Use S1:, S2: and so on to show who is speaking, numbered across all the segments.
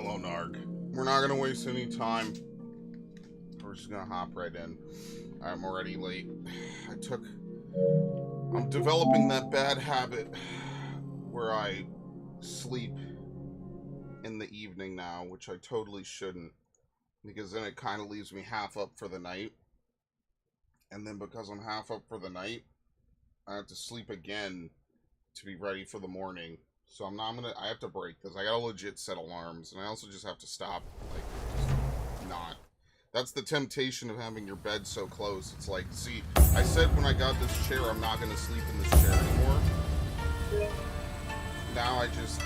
S1: Hello, Narg. We're not gonna waste any time. We're just gonna hop right in. I'm already late. I'm developing that bad habit where I sleep in the evening now, which I totally shouldn't, because then it kind of leaves me half up for the night. And then because I'm half up for the night, I have to sleep again to be ready for the morning. So I have to break this. I gotta legit set alarms, and I also just have to stop, like, not. That's the temptation of having your bed so close. It's like, see, I said when I got this chair, I'm not gonna sleep in this chair anymore. Now I just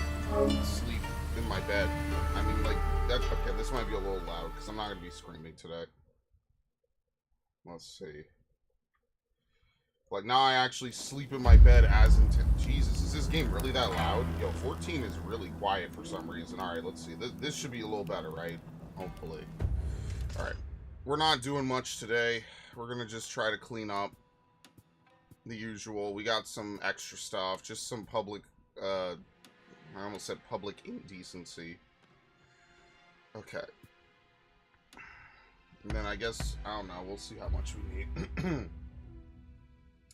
S1: sleep in my bed. I mean, like, okay, this might be a little loud, because I'm not gonna be screaming today. Let's see. Like, now I actually sleep in my bed as intent. Jesus, is this game really that loud? Yo, 14 is really quiet for some reason. Alright, let's see. This should be a little better, right? Hopefully. Alright. We're not doing much today. We're gonna just try to clean up the usual. We got some extra stuff. Just some public, I almost said public indecency. Okay. And then I guess, I don't know, we'll see how much we need.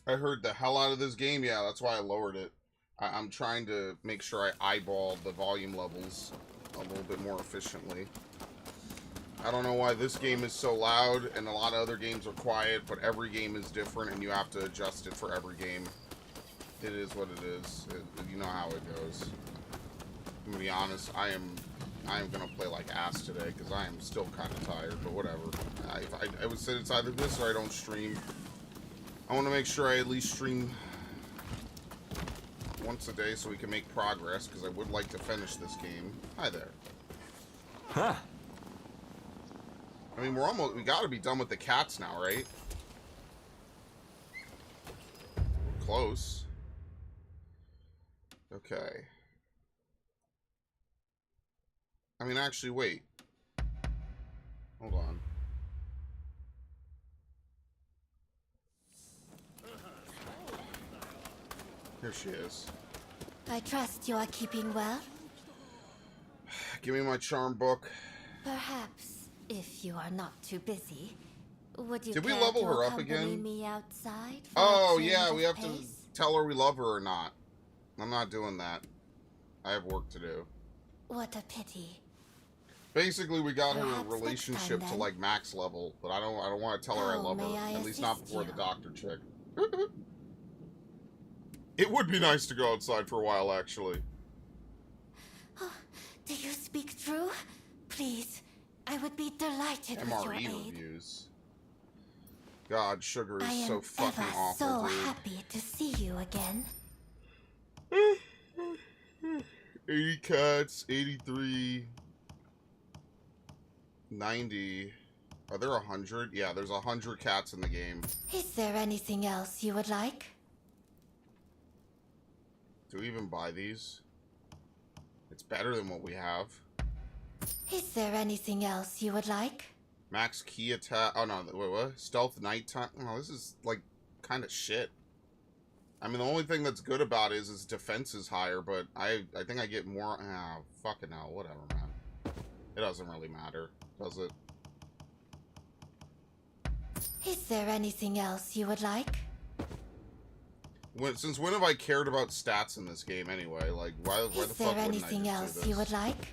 S1: I heard the hell out of this game. Yeah, that's why I lowered it. I'm trying to make sure I eyeball the volume levels a little bit more efficiently. I don't know why this game is so loud and a lot of other games are quiet, but every game is different and you have to adjust it for every game. It is what it is. You know how it goes. I'm gonna be honest, I am gonna play like ass today because I am still kind of tired, but whatever. I would say it's either this or I don't stream. I want to make sure I at least stream once a day so we can make progress, because I would like to finish this game. Hi there.
S2: Huh.
S1: I mean, we gotta be done with the cats now, right? Close. Okay. I mean, actually, wait. Hold on. Here she is.
S3: I trust you are keeping well.
S1: Give me my charm book.
S3: Perhaps, if you are not too busy, would you
S1: Did we
S3: care
S1: level
S3: to
S1: her up
S3: accompany
S1: again?
S3: me outside for
S1: Oh,
S3: a change
S1: yeah,
S3: of
S1: we have
S3: pace?
S1: to tell her we love her or not. I'm not doing that. I have work to do.
S3: What a pity.
S1: Basically, we got her
S3: Perhaps next
S1: relationship
S3: time,
S1: to
S3: then.
S1: like max level, but I don't want to tell her I
S3: How
S1: love
S3: may
S1: her.
S3: I
S1: At least not
S3: assist
S1: before the
S3: you?
S1: doctor chick. It would be nice to go outside for a while, actually.
S3: Do you speak true? Please, I would be delighted with your
S1: MRE
S3: aid.
S1: reviews. God, sugar
S3: I
S1: is
S3: am
S1: so fucking
S3: ever
S1: awful,
S3: so
S1: dude.
S3: happy to see you again.
S1: 80 cats, 83, 90. Are there 100? Yeah, there's 100 cats in the game.
S3: Is there anything else you would like?
S1: Do we even buy these? It's better than what we have.
S3: Is there anything else you would like?
S1: Max key attack. Oh no, wait, what? Stealth nighttime. Oh, this is like kind of shit. I mean, the only thing that's good about it is defense is higher, but I think I get more. Ah, fucking hell, whatever, man. It doesn't really matter, does it?
S3: Is there anything else you would like?
S1: Since when have I cared about stats in this game anyway? Like, why the
S3: Is
S1: fuck
S3: there
S1: wouldn't I
S3: anything
S1: just
S3: else
S1: do
S3: you
S1: this?
S3: would like?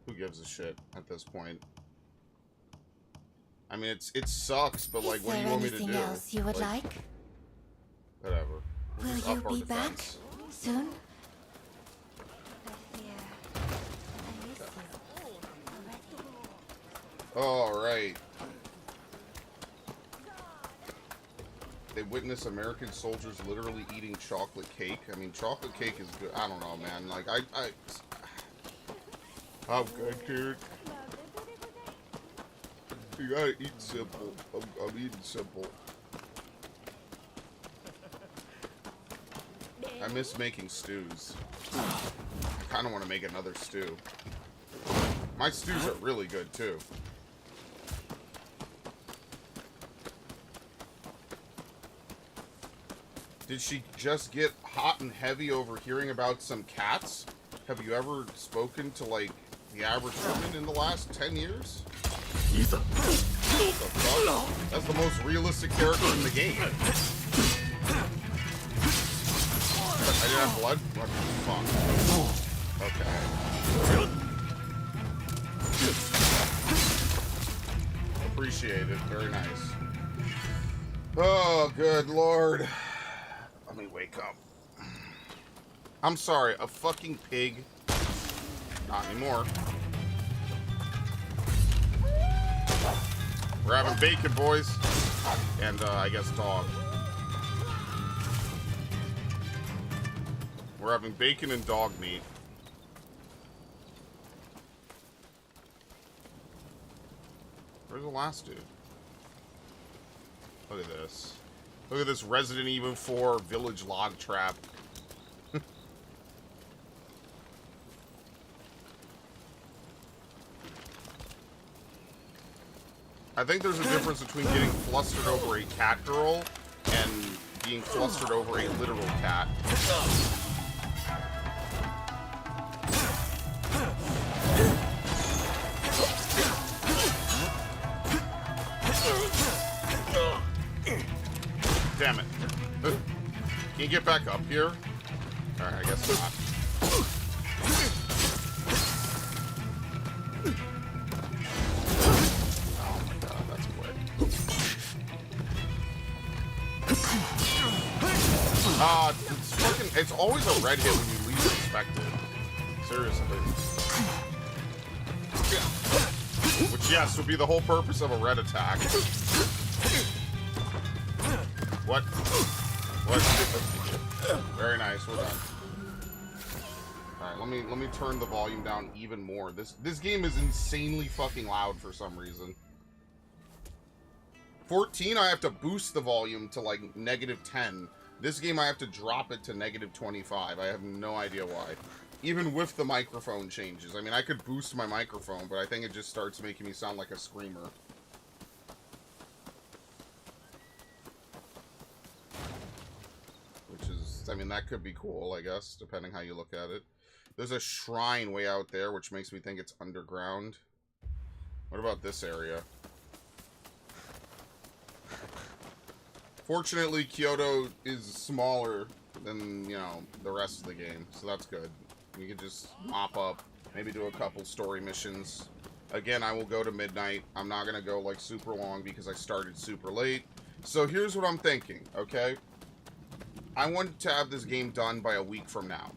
S1: Who gives a shit at this point? I mean, it sucks, but like,
S3: Is
S1: what do
S3: there
S1: you want me to
S3: anything
S1: do?
S3: else you would like?
S1: Whatever. We'll
S3: Will
S1: just
S3: you
S1: up our
S3: be back
S1: defense.
S3: soon?
S1: All right. They witness American soldiers literally eating chocolate cake. I mean, chocolate cake is good. I don't know, man. Like, I'm good, dude. You gotta eat simple. I'm eating simple. I miss making stews. I kind of want to make another stew. My stews are really good, too. Did she just get hot and heavy over hearing about some cats? Have you ever spoken to, like, the average woman in the last 10 years?
S2: いざ
S1: What the fuck? That's the most realistic character in the game. I didn't have blood? What the fuck? Okay. Appreciate it. Very nice. Oh, good lord. Let me wake up. I'm sorry, a fucking pig? Not anymore. We're having bacon, boys. And, I guess dog. We're having bacon and dog meat. Where's the last dude? Look at this. Look at this Resident Evil 4 village log trap. I think there's a difference between getting flustered over a cat girl and being flustered over a literal cat. Damn it. Can you get back up here? Alright, I guess not. Oh my god, that's quick. It's fucking... It's always a red hit when you least expect it. Seriously. Which, yes, would be the whole purpose of a red attack. What? What? Very nice. We're done. All right, let me turn the volume down even more. This game is insanely fucking loud for some reason. 14, I have to boost the volume to like -10. This game, I have to drop it to -25. I have no idea why. Even with the microphone changes. I mean, I could boost my microphone, but I think it just starts making me sound like a screamer. Which is, I mean, that could be cool, I guess, depending how you look at it. There's a shrine way out there, which makes me think it's underground. What about this area? Fortunately, Kyoto is smaller than, you know, the rest of the game, so that's good. You can just mop up, maybe do a couple story missions. Again, I will go to midnight. I'm not going to go, like, super long because I started super late. So here's what I'm thinking, okay? I want to have this game done by a week from now.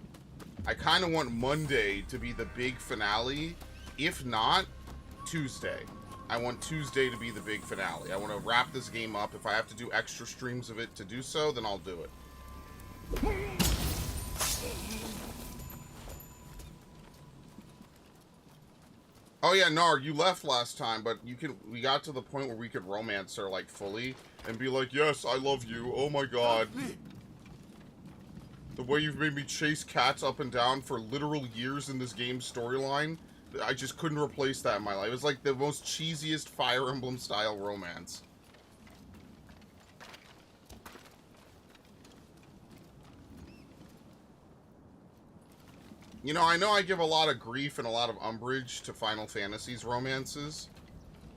S1: I kind of want Monday to be the big finale. If not, Tuesday. I want Tuesday to be the big finale. I want to wrap this game up. If I have to do extra streams of it to do so, then I'll do it. Oh yeah, Nar, you left last time, but we got to the point where we could romance her, like, fully, and be like, yes, I love you, oh my god. The way you've made me chase cats up and down for literal years in this game's storyline, I just couldn't replace that in my life. It was like the most cheesiest Fire Emblem style romance. You know I give a lot of grief and a lot of umbrage to Final Fantasy's romances,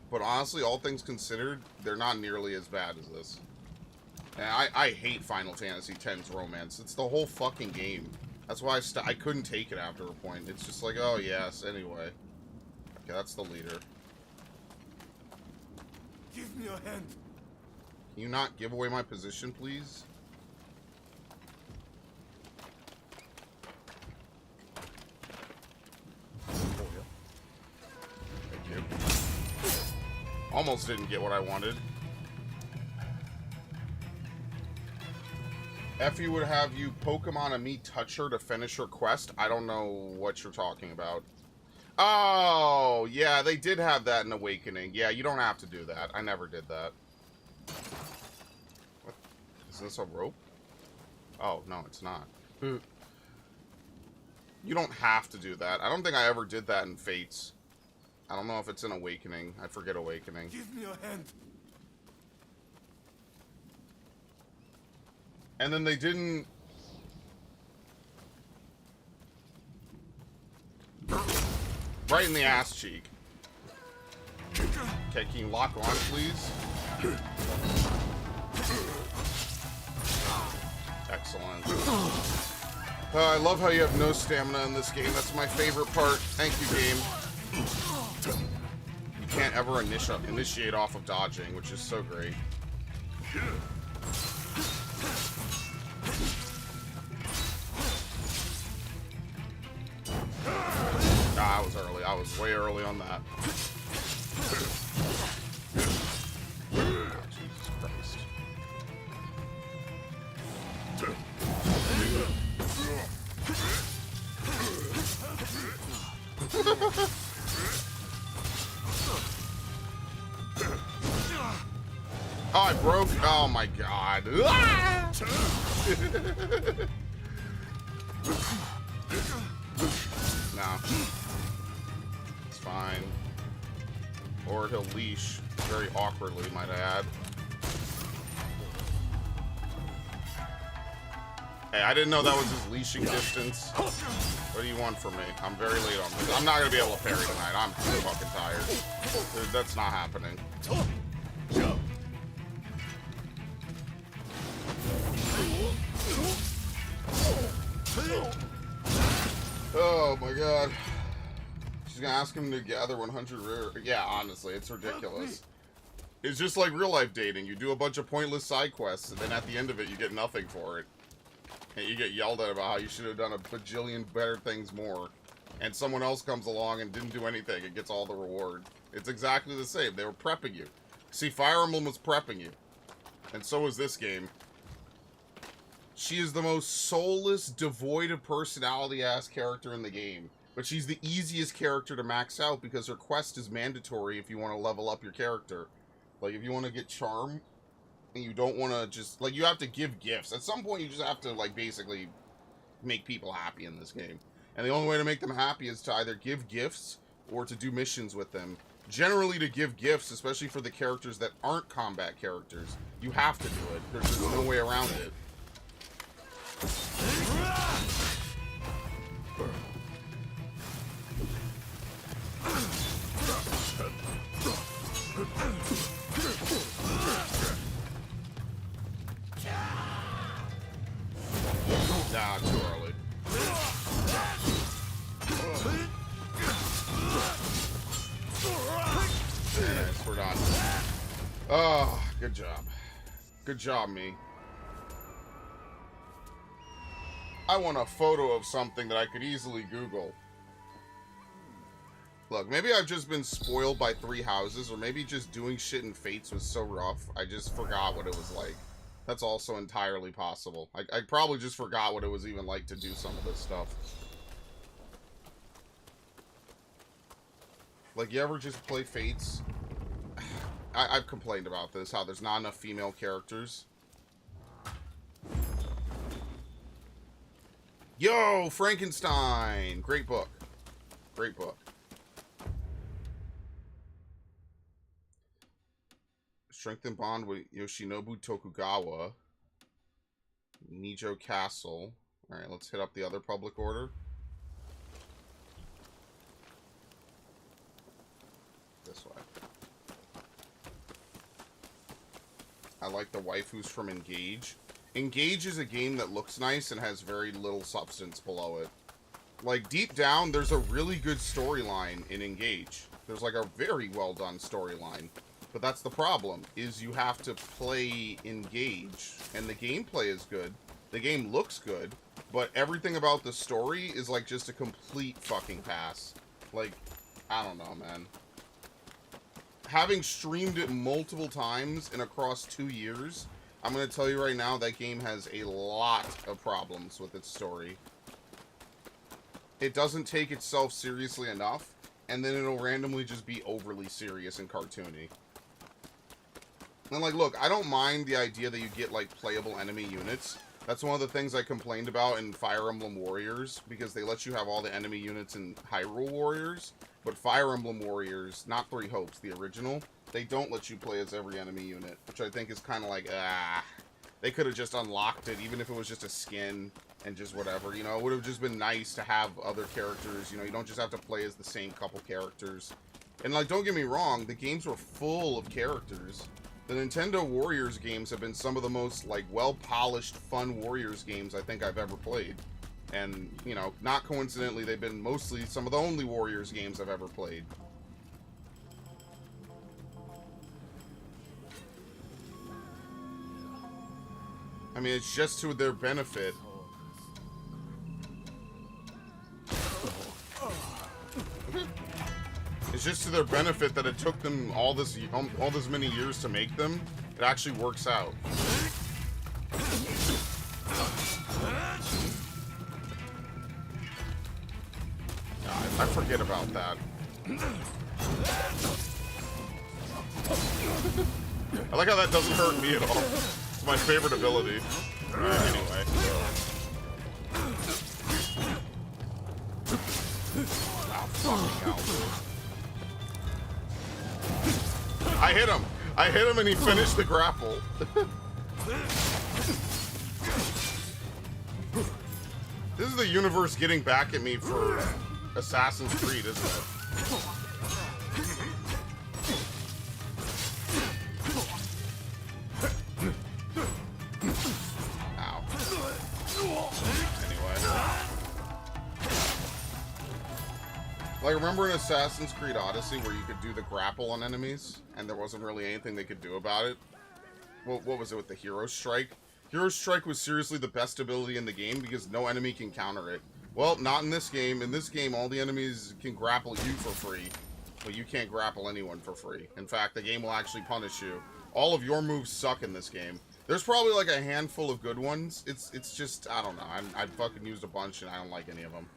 S1: but honestly, all things considered, they're not nearly as bad as this. And I hate Final Fantasy X's romance. It's the whole fucking game. That's why I couldn't take it after a point. It's just like, oh yes, anyway. Okay, that's the leader.
S2: Give me your hand.
S1: Can you not give away my position, please? Thank you. Almost didn't get what I wanted. Effie would have you Pokemon and me touch her to finish her quest. I don't know what you're talking about. Oh, yeah, they did have that in Awakening. Yeah, you don't have to do that. I never did that. What? Is this a rope? Oh, no, it's not. You don't have to do that. I don't think I ever did that in Fates. I don't know if it's in Awakening. I forget Awakening.
S2: Give me your hand.
S1: And then they didn't... Right in the ass cheek. Okay, can you lock on, please? Excellent. I love how you have no stamina in this game. That's my favorite part. Thank you, game. You can't ever initiate off of dodging, which is so great. Ah, I was early. I was way early on that. Jesus Christ. Oh, I broke. Oh my god. No. It's fine. Or he'll leash very awkwardly, might I add. Hey, I didn't know that was his leashing distance. What do you want from me? I'm very late on this. I'm not gonna be able to parry tonight. I'm too fucking tired. Dude, that's not happening. Oh my god. She's gonna ask him to gather 100 rare. Yeah, honestly, it's ridiculous. It's just like real life dating. You do a bunch of pointless side quests, and then at the end of it, you get nothing for it. And you get yelled at about how you should have done a bajillion better things more. And someone else comes along and didn't do anything and gets all the reward. It's exactly the same. They were prepping you. See, Fire Emblem was prepping you. And so was this game. She is the most soulless, devoid of personality-ass character in the game. But she's the easiest character to max out because her quest is mandatory if you want to level up your character. Like, if you want to get Charm, and you don't want to just... Like, you have to give gifts. At some point, you just have to, like, basically make people happy in this game. And the only way to make them happy is to either give gifts or to do missions with them. Generally, to give gifts, especially for the characters that aren't combat characters, you have to do it. There's just no way around it. Nah, too early. Yes, we're done. Oh, good job. Good job, me. I want a photo of something that I could easily Google. Look, maybe I've just been spoiled by 3 houses, or maybe just doing shit in Fates was so rough, I just forgot what it was like. That's also entirely possible. I probably just forgot what it was even like to do some of this stuff. Like, you ever just play Fates? I've complained about this, how there's not enough female characters. Yo, Frankenstein! Great book. Great book. Strengthen bond with Yoshinobu Tokugawa. Nijo Castle. Alright, let's hit up the other public order. This way. I like the waifus from Engage. Engage is a game that looks nice and has very little substance below it. Like, deep down, there's a really good storyline in Engage. There's, like, a very well done storyline. But that's the problem, is you have to play Engage. And the gameplay is good. The game looks good. But everything about the story is, like, just a complete fucking pass. Like, I don't know, man. Having streamed it multiple times and across 2 years, I'm going to tell you right now, that game has a lot of problems with its story. It doesn't take itself seriously enough, and then it'll randomly just be overly serious and cartoony. And, like, look, I don't mind the idea that you get, like, playable enemy units. That's one of the things I complained about in Fire Emblem Warriors, because they let you have all the enemy units in Hyrule Warriors, but Fire Emblem Warriors, not Three Hopes, the original, they don't let you play as every enemy unit, which I think is kind of like, they could have just unlocked it, even if it was just a skin. and just whatever. You know, it would have just been nice to have other characters. You know, you don't just have to play as the same couple characters. And, like, don't get me wrong, the games were full of characters. The Nintendo Warriors games have been some of the most, like, well-polished, fun Warriors games I think I've ever played. And, you know, not coincidentally, they've been mostly some of the only Warriors games I've ever played. I mean, it's just to their benefit. It's just to their benefit that it took them all this many years to make them. It actually works out. God, I forget about that. I like how that doesn't hurt me at all. It's my favorite ability. Anyway. Oh, fucking hell. I hit him! I hit him and he finished the grapple. This is the universe getting back at me for Assassin's Creed, isn't it? Ow. Anyway. Like, remember in Assassin's Creed Odyssey where you could do the grapple on enemies and there wasn't really anything they could do about it? What was it with the Hero Strike? Hero Strike was seriously the best ability in the game because no enemy can counter it. Well, not in this game. In this game, all the enemies can grapple you for free, but you can't grapple anyone for free. In fact, the game will actually punish you. All of your moves suck in this game. There's probably like a handful of good ones. It's just, I don't know. I've fucking used a bunch and I don't like any of them.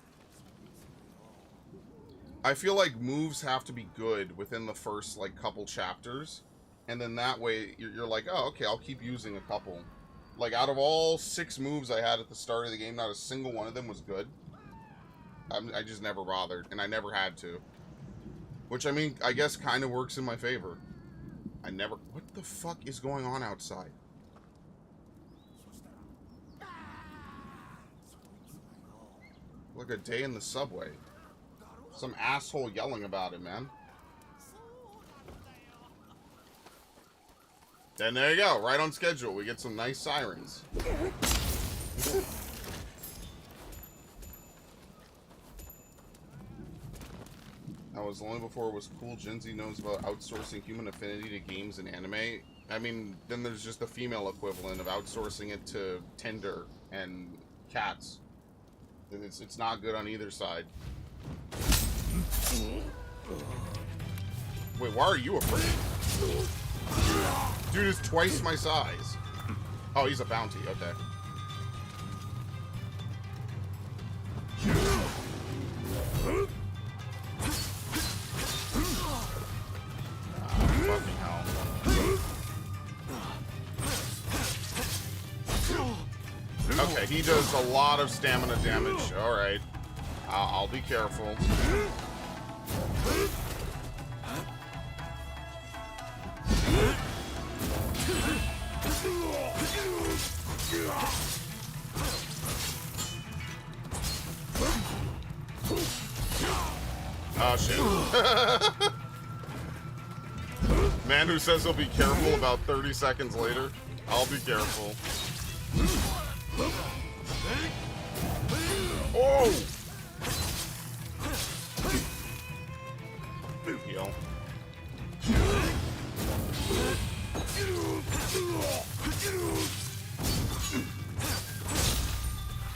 S1: I feel like moves have to be good within the first, like, couple chapters. And then that way, you're like, oh, okay, I'll keep using a couple. Like, out of all 6 moves I had at the start of the game, not a single one of them was good. I just never bothered, and I never had to. Which, I mean, I guess kind of works in my favor. What the fuck is going on outside? Like a day in the subway. Some asshole yelling about it, man. And there you go, right on schedule. We get some nice sirens. That was only before it was cool. Gen Z knows about outsourcing human affinity to games and anime. I mean, then there's just the female equivalent of outsourcing it to Tinder and cats. It's not good on either side. Wait, why are you afraid? Dude is twice my size. Oh, he's a bounty. Okay. Fucking hell. Okay, he does a lot of stamina damage. Alright. I'll be careful. Oh, shit. Man who says he'll be careful about 30 seconds later. I'll be careful. Oh! Heal.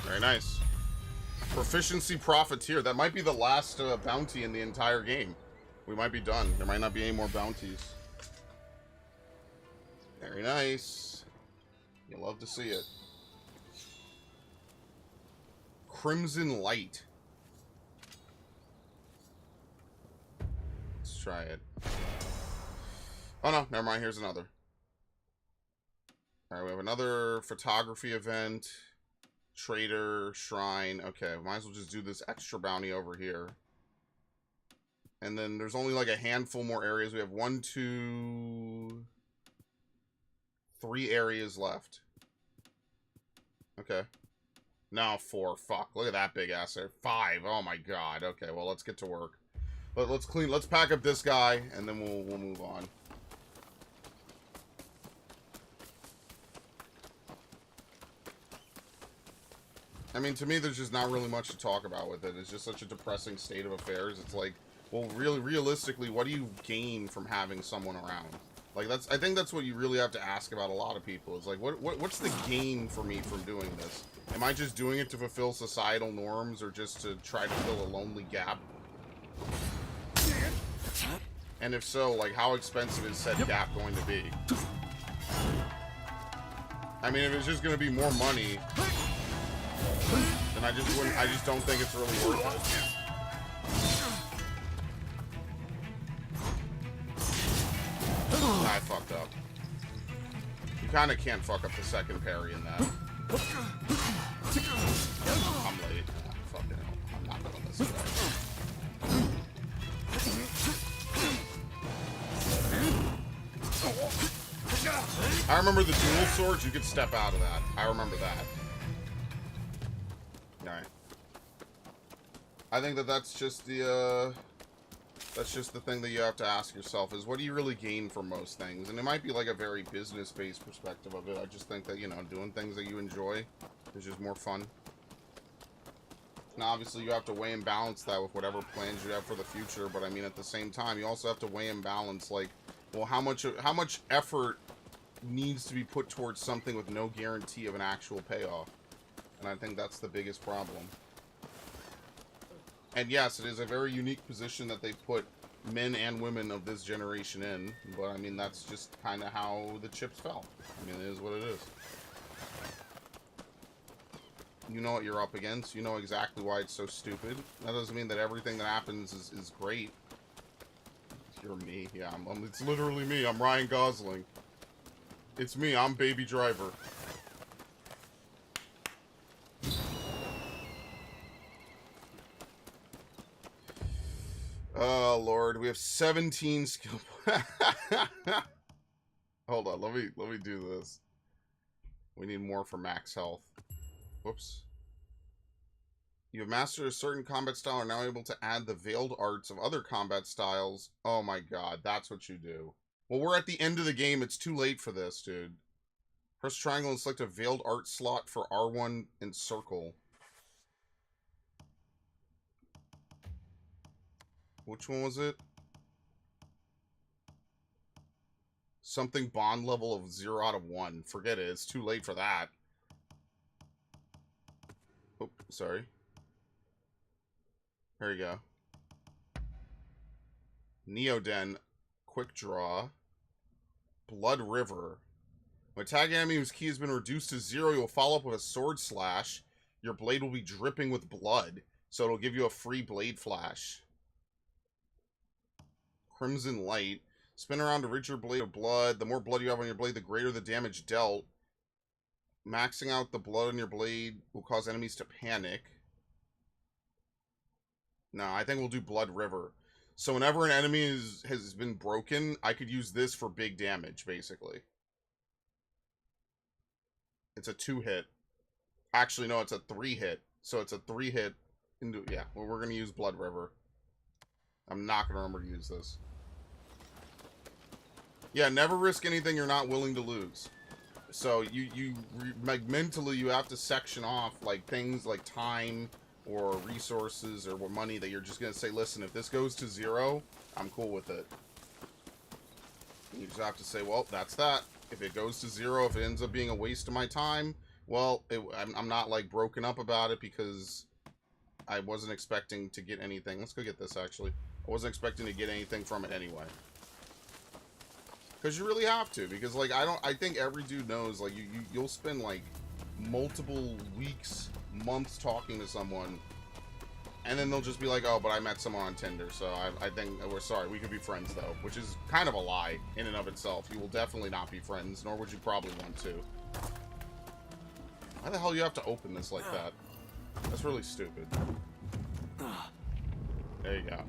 S1: Very nice. Proficiency Profiteer. That might be the last bounty in the entire game. We might be done. There might not be any more bounties. Very nice. You'll love to see it. Crimson Light. Let's try it. Oh no, never mind. Here's another. Alright, we have another photography event. Trader, shrine. Okay, might as well just do this extra bounty over here. And then there's only like a handful more areas. We have 1, 2, 3 areas left. Okay. No, 4. Fuck. Look at that big ass there. 5. Oh my god. Okay, well, let's get to work. Let's pack up this guy, and then we'll move on. I mean, to me, there's just not really much to talk about with it. It's just such a depressing state of affairs. It's like, well, really, realistically, what do you gain from having someone around? Like, I think that's what you really have to ask about a lot of people. It's like, what's the gain for me from doing this? Am I just doing it to fulfill societal norms, or just to try to fill a lonely gap? And if so, like, how expensive is said gap going to be? I mean, if it's just going to be more money, then I just don't think it's really worth it. I fucked up. You kind of can't fuck up the second parry in that. I'm late. Fucking hell. I'm not doing this today. I remember the dual swords, you could step out of that. I remember that. Alright. I think that's just the thing that you have to ask yourself, is what do you really gain from most things? And it might be like a very business-based perspective of it. I just think that, you know, doing things that you enjoy is just more fun. Now, obviously, you have to weigh and balance that with whatever plans you have for the future, but I mean, at the same time, you also have to weigh and balance, like, well, how much effort needs to be put towards something with no guarantee of an actual payoff? And I think that's the biggest problem. And yes, it is a very unique position that they put men and women of this generation in, but I mean, that's just kind of how the chips fell. I mean, it is what it is. You know what you're up against. You know exactly why it's so stupid. That doesn't mean that everything that happens is great. You're me. Yeah, it's literally me. I'm Ryan Gosling. It's me. I'm Baby Driver. Oh, Lord. We have 17 skill points. Hold on. Let me do this. We need more for max health. Whoops. You have mastered a certain combat style and are now able to add the veiled arts of other combat styles. Oh my god, that's what you do. Well, we're at the end of the game. It's too late for this, dude. Press triangle and select a veiled art slot for R1 and circle. Which one was it? Something bond level of 0 out of 1. Forget it. It's too late for that. Oh, sorry. There you go. Neoden. Quick draw. Blood River. When attacking an enemy whose key has been reduced to 0, you'll follow up with a sword slash. Your blade will be dripping with blood, so it'll give you a free blade flash. Crimson Light. Spin around to rid your blade of blood. The more blood you have on your blade, the greater the damage dealt. Maxing out the blood on your blade will cause enemies to panic. No, I think we'll do Blood River. So whenever an enemy has been broken, I could use this for big damage, basically. It's a 2-hit. Actually, no, it's a 3-hit. So it's a 3-hit. Yeah, well, we're going to use Blood River. I'm not going to remember to use this. Yeah, never risk anything you're not willing to lose. So like, mentally, you have to section off, like, things like time or resources or money that you're just going to say, listen, if this goes to 0, I'm cool with it. You just have to say, well, that's that. If it goes to 0, if it ends up being a waste of my time, well, I'm not, like, broken up about it because I wasn't expecting to get anything. Let's go get this, actually. I wasn't expecting to get anything from it anyway. Because you really have to, because, like, I think every dude knows, like, you'll spend, like, multiple weeks, months talking to someone, and then they'll just be like, oh, but I met someone on Tinder, so I think, we're sorry, we could be friends, though, which is kind of a lie in and of itself. You will definitely not be friends, nor would you probably want to. Why the hell do you have to open this like that? That's really stupid. There you go.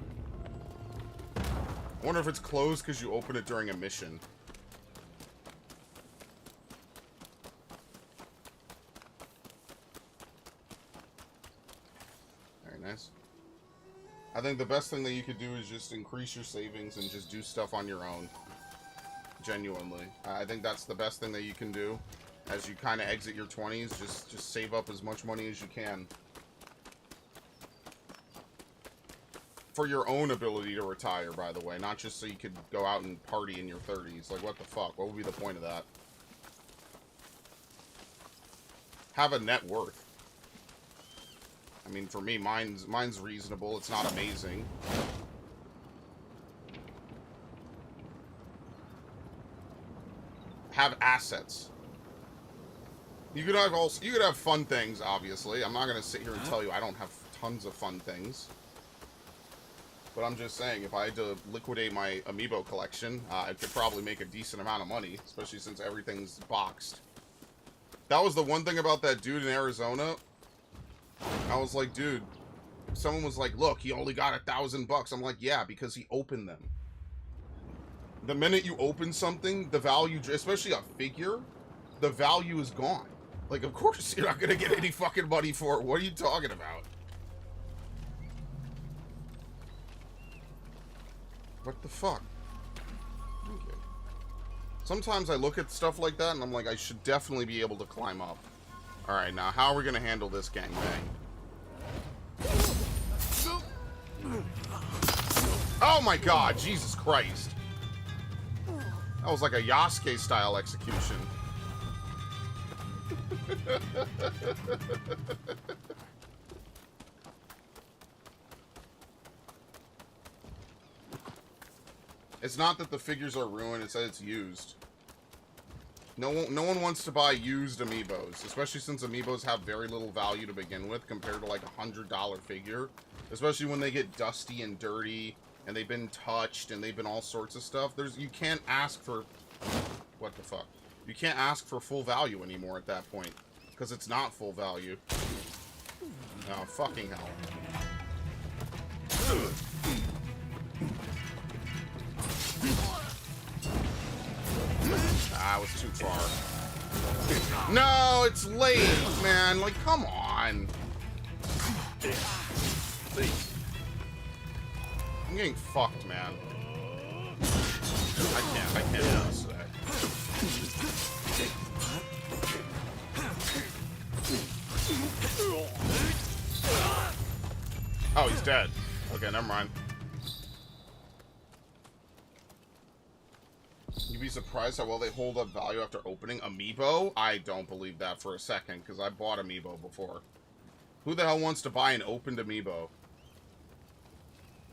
S1: I wonder if it's closed because you open it during a mission. nice. I think the best thing that you could do is just increase your savings and just do stuff on your own. Genuinely. I think that's the best thing that you can do. As you kind of exit your 20s, just save up as much money as you can. For your own ability to retire, by the way. Not just so you could go out and party in your 30s. Like, what the fuck? What would be the point of that? Have a net worth. I mean, for me, mine's reasonable. It's not amazing. Have assets. You could have fun things, obviously. I'm not gonna sit here and tell you I don't have tons of fun things. But I'm just saying, if I had to liquidate my amiibo collection, I could probably make a decent amount of money, especially since everything's boxed. That was the one thing about that dude in Arizona. I was like, dude, someone was like, look, he only got $1,000. I'm like, yeah, because he opened them. The minute you open something, the value, especially a figure, the value is gone. Like, of course you're not gonna get any fucking money for it. What are you talking about? What the fuck? Okay. Sometimes I look at stuff like that and I'm like, I should definitely be able to climb up. Alright, now how are we gonna handle this gangbang? Oh my god, Jesus Christ. That was like a Yasuke style execution. It's not that the figures are ruined, it's that it's used. No one wants to buy used amiibos, especially since amiibos have very little value to begin with compared to like $100 figure. Especially when they get dusty and dirty, and they've been touched, and they've been all sorts of stuff. You can't ask for... What the fuck? You can't ask for full value anymore at that point, because it's not full value. Oh, fucking hell. Ah, it was too far. No, it's late, man. Like, come on. I'm getting fucked, man. I can't do this today. Oh, he's dead. Okay, never mind. You'd be surprised how well they hold up value after opening amiibo? I don't believe that for a second, because I bought amiibo before. Who the hell wants to buy an opened amiibo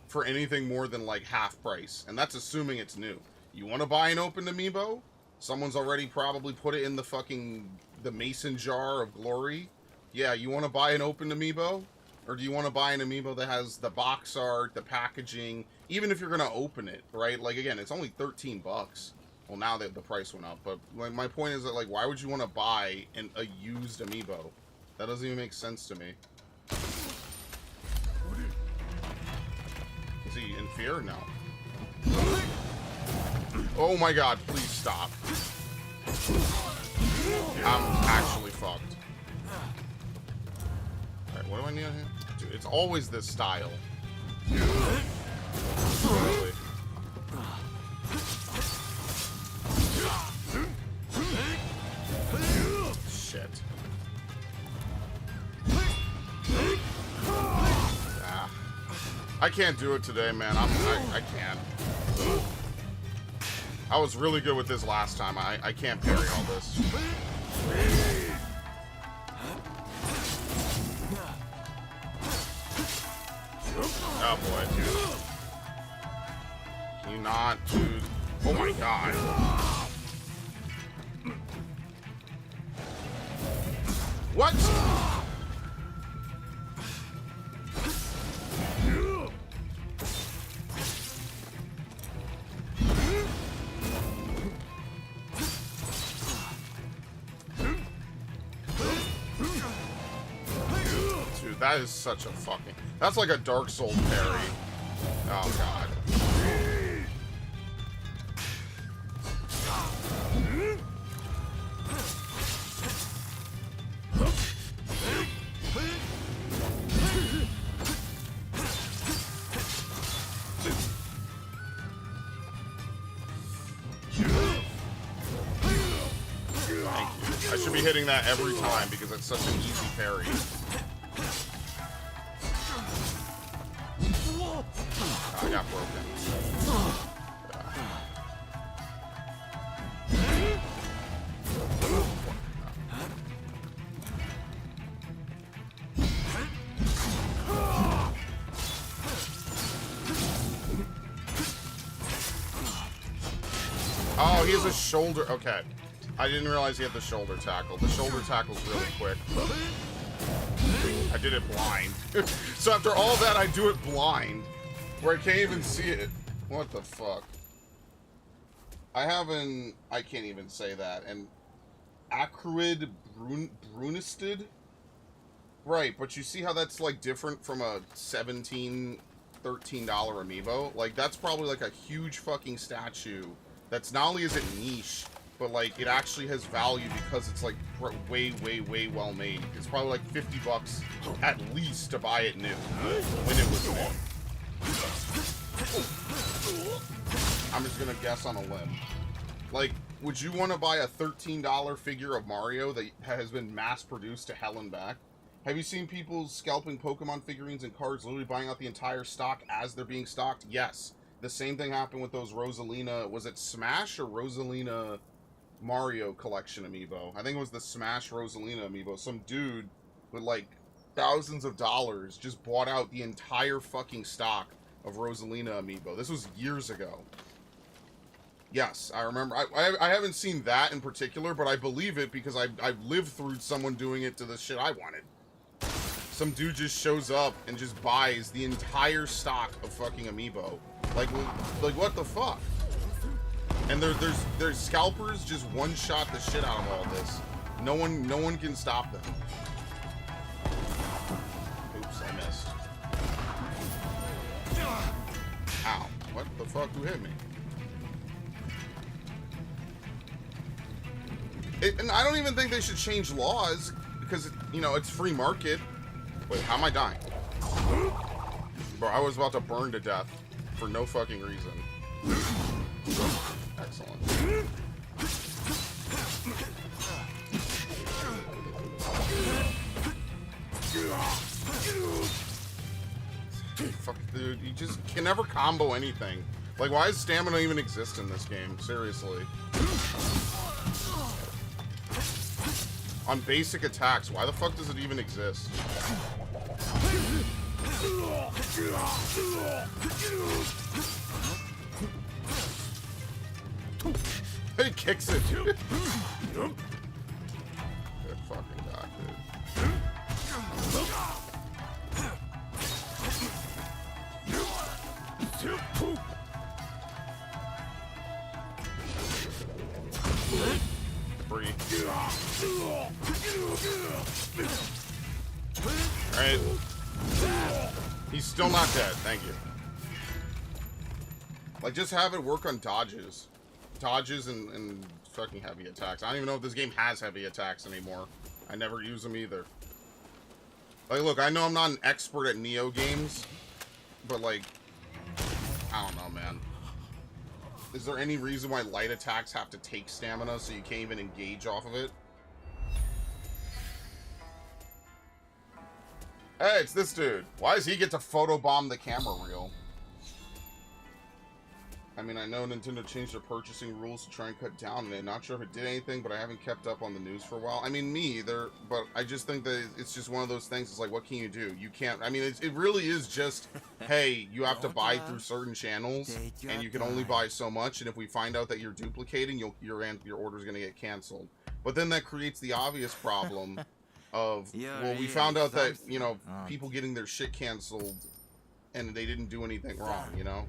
S1: for anything more than like half price? And that's assuming it's new. You want to buy an opened amiibo? Someone's already probably put it in the mason jar of glory. Yeah, you want to buy an opened amiibo? Or do you want to buy an amiibo that has the box art, the packaging, even if you're going to open it, right? Like, again, it's only 13 bucks. Well, now that the price went up, but like, my point is that, like, why would you want to buy a used amiibo? That doesn't even make sense to me. Is he in fear? No. Oh my god, please stop. I'm actually fucked. Alright, what do I need on here? Dude, it's always this style. Really. Shit. Ah. I can't do it today, man. I can't. I was really good with this last time. I can't parry all this. Oh boy. Can you not, dude? Oh my god. What? Dude, that is such a fucking... That's like a Dark Souls parry. Oh god. should be hitting that every time because it's such an easy parry. I got broken. Oh, he has a shoulder. Okay. I didn't realize he had the shoulder tackle. The shoulder tackle's really quick. I did it blind. So after all that, I do it blind. Where I can't even see it. What the fuck? I can't even say that. And Acrid Brunisted? Right, but you see how that's like different from a $17, $13 amiibo? Like, that's probably like a huge fucking statue. That's not only is it niche, but like it actually has value because it's like way well made. It's probably like $50 at least to buy it new when it was new. I'm just gonna guess on a limb. Like, would you want to buy a $13 figure of Mario that has been mass produced to hell and back? Have you seen people scalping Pokemon figurines and cards, literally buying out the entire stock as they're being stocked? Yes. The same thing happened with those Rosalina, was it Smash or Rosalina Mario collection amiibo? I think it was the Smash Rosalina amiibo. Some dude with like thousands of dollars just bought out the entire fucking stock of Rosalina amiibo. This was years ago. Yes, I remember. I haven't seen that in particular, but I believe it because I've lived through someone doing it to the shit I wanted. Some dude just shows up and just buys the entire stock of fucking amiibo. Like what the fuck? And there's scalpers just one-shot the shit out of all this. No one can stop them. Oops, I missed. Ow. What the fuck? Who hit me? And I don't even think they should change laws because, you know, it's free market. Wait, how am I dying? Bro, I was about to burn to death for no fucking reason. Excellent. Fuck, dude, you just can never combo anything. Like, why does stamina even exist in this game? Seriously. On basic attacks, why the fuck does it even exist? He kicks it. Good fucking god, dude. Free. Alright. He's still not dead, thank you. Like, just have it work on dodges. Dodges and fucking heavy attacks. I don't even know if this game has heavy attacks anymore. I never use them either. Like, look, I know I'm not an expert at Neo games, but like, I don't know, man. Is there any reason why light attacks have to take stamina so you can't even engage off of it? Hey, it's this dude. Why does he get to photobomb the camera reel? I mean, I know Nintendo changed their purchasing rules to try and cut down on it. Not sure if it did anything, but I haven't kept up on the news for a while. I mean, me either, but I just think that it's just one of those things. It's like, what can you do? You can't, I mean, it really is just, hey, you have to buy through certain channels, and you can only buy so much, and if we find out that you're duplicating, your order's going to get canceled. But then that creates the obvious problem of, well, we found out that, you know, people getting their shit canceled, and they didn't do anything wrong, you know?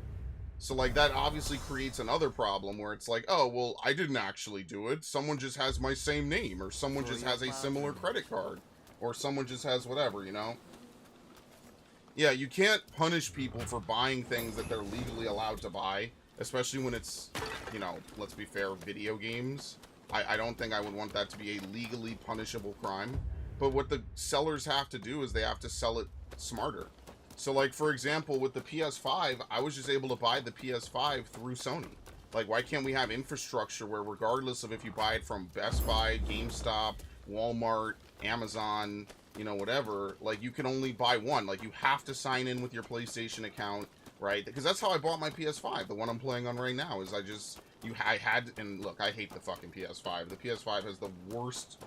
S1: So, like, that obviously creates another problem where it's like, oh, well, I didn't actually do it. Someone just has my same name, or someone just has a similar credit card, or someone just has whatever, you know? Yeah, you can't punish people for buying things that they're legally allowed to buy, especially when it's, you know, let's be fair, video games. I don't think I would want that to be a legally punishable crime. But what the sellers have to do is they have to sell it smarter. So, like, for example, with the PS5, I was just able to buy the PS5 through Sony. Like, why can't we have infrastructure where regardless of if you buy it from Best Buy, GameStop, Walmart, Amazon, you know, whatever, like, you can only buy one. Like, you have to sign in with your PlayStation account, right? Because that's how I bought my PS5. The one I'm playing on right now is I had, and look, I hate the fucking PS5. The PS5 has the worst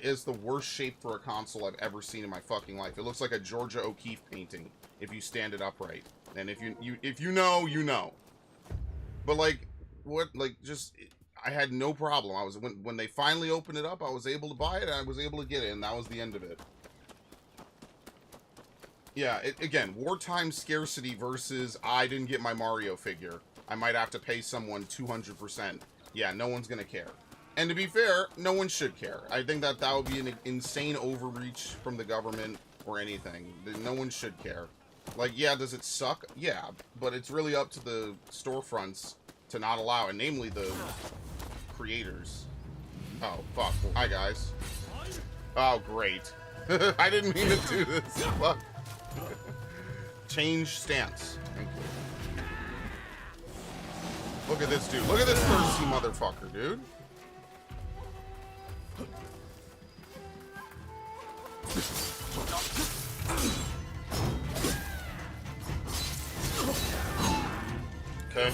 S1: is the worst shape for a console I've ever seen in my fucking life. It looks like a Georgia O'Keeffe painting if you stand it upright. And if you know, you know. But like, I had no problem. I was when they finally opened it up, I was able to buy it, and I was able to get it, and that was the end of it. Yeah, again, wartime scarcity versus I didn't get my Mario figure. I might have to pay someone 200%. Yeah, no one's gonna care. And to be fair, no one should care. I think that would be an insane overreach from the government or anything. No one should care. Like, yeah, does it suck? Yeah, but it's really up to the storefronts to not allow it, namely the creators. Oh, fuck. Hi, guys. Oh, great. I didn't mean to do this. Fuck. Change stance. Thank you. Look at this dude. Look at this thirsty motherfucker, dude. Okay.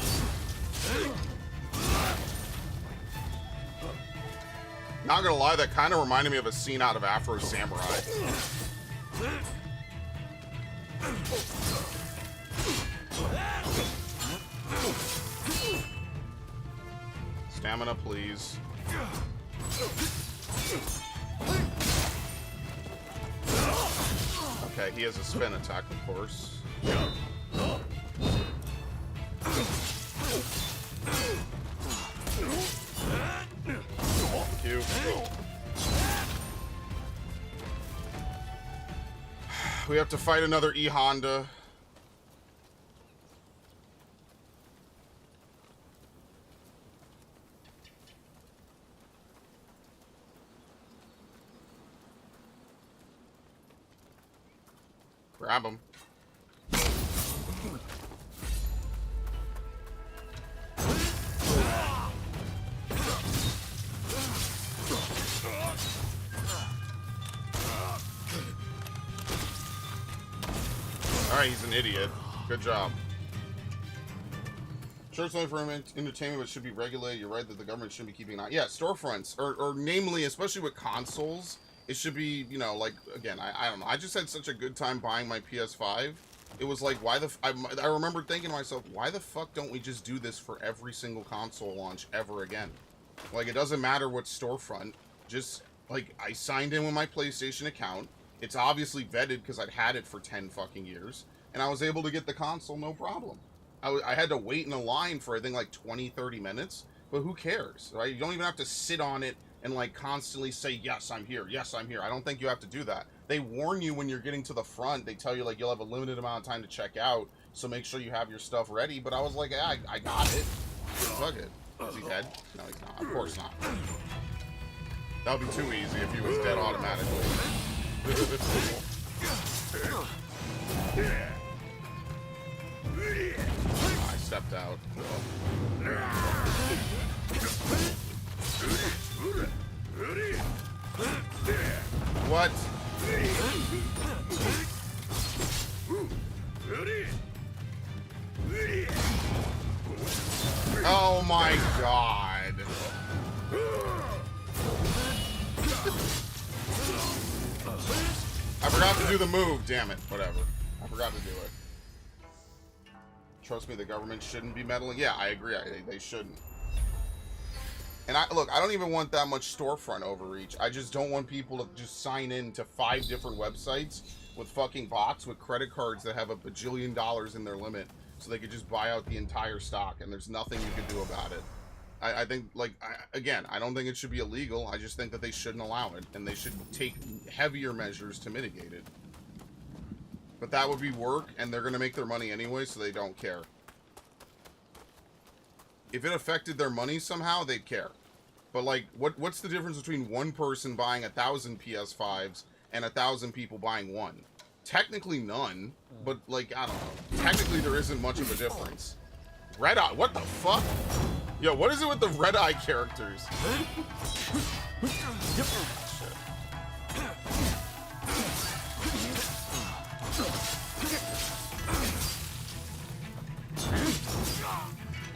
S1: Not gonna lie, that kind of reminded me of a scene out of Afro Samurai. Stamina, please. Okay, he has a spin attack, of course. Thank you. We have to fight another E-Honda. Grab him. Alright, he's an idiot. Good job. Sure, it's only for entertainment, but should be regulated. You're right that the government shouldn't be keeping an eye. Yeah, storefronts, or namely, especially with consoles, it should be, you know, like, again, I don't know. I just had such a good time buying my PS5. It was like, why the... I remember thinking to myself, why the fuck don't we just do this for every single console launch ever again? Like, it doesn't matter what storefront. Just, like, I signed in with my PlayStation account. It's obviously vetted because I'd had it for 10 fucking years. And I was able to get the console, no problem. I had to wait in a line for, I think, like 20, 30 minutes. But who cares, right? You don't even have to sit on it and, like, constantly say, yes, I'm here. Yes, I'm here. I don't think you have to do that. They warn you when you're getting to the front. They tell you, like, you'll have a limited amount of time to check out. So make sure you have your stuff ready. But I was like, yeah, I got it. Fuck it. Is he dead? No, he's not. Of course not. That would be too easy if he was dead automatically. I stepped out. What? Oh my god. I forgot to do the move, damn it. Whatever. I forgot to do it. Trust me, the government shouldn't be meddling. Yeah, I agree. They shouldn't. And look, I don't even want that much storefront overreach. I just don't want people to just sign in to 5 different websites with fucking bots with credit cards that have $1 bajillion in their limit so they could just buy out the entire stock and there's nothing you can do about it. I think, like, again, I don't think it should be illegal. I just think that they shouldn't allow it and they should take heavier measures to mitigate it. But that would be work, and they're going to make their money anyway, so they don't care. If it affected their money somehow, they'd care. But, like, what's the difference between one person buying 1,000 PS5s and 1,000 people buying one? Technically none, but, like, I don't know. Technically there isn't much of a difference. Red Eye, what the fuck? Yo, what is it with the Red Eye characters?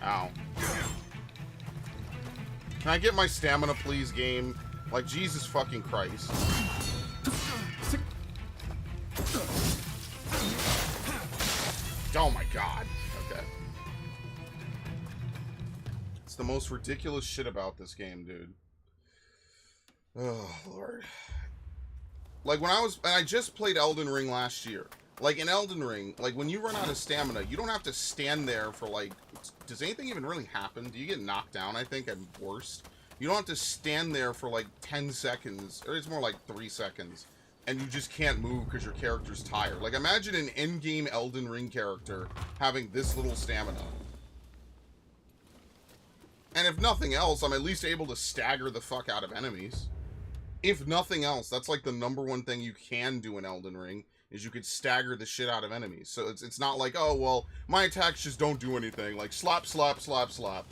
S1: Ow. Can I get my stamina, please, game? Like, Jesus fucking Christ. Oh my god. Okay. It's the most ridiculous shit about this game, dude. Oh, Lord. Like, when I just played Elden Ring last year. Like, in Elden Ring, like, when you run out of stamina, you don't have to stand there for, like... Does anything even really happen? Do you get knocked down, I think, at worst? You don't have to stand there for, like, 10 seconds. Or it's more like 3 seconds. And you just can't move because your character's tired. Like, imagine an in-game Elden Ring character having this little stamina. And if nothing else, I'm at least able to stagger the fuck out of enemies. If nothing else, that's like the #1 thing you can do in Elden Ring, is you could stagger the shit out of enemies. So it's not like, oh, well, my attacks just don't do anything. Like, slap, slap, slap, slap.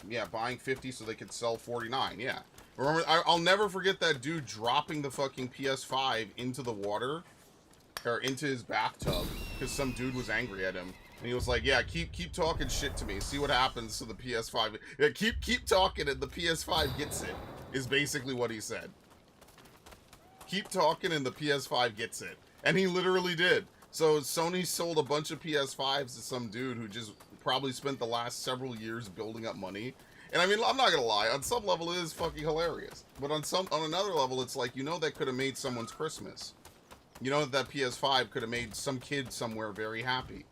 S1: Yeah, buying 50 so they could sell 49, yeah. Remember, I'll never forget that dude dropping the fucking PS5 into the water, or into his bathtub, because some dude was angry at him. And he was like, yeah, keep talking shit to me, see what happens to the PS5. Yeah, keep talking and the PS5 gets it, is basically what he said. Keep talking and the PS5 gets it. And he literally did. So Sony sold a bunch of PS5s to some dude who just probably spent the last several years building up money. And I mean, I'm not gonna lie, on some level it is fucking hilarious. But on another level, it's like, you know, that could have made someone's Christmas. You know that PS5 could have made some kid somewhere very happy.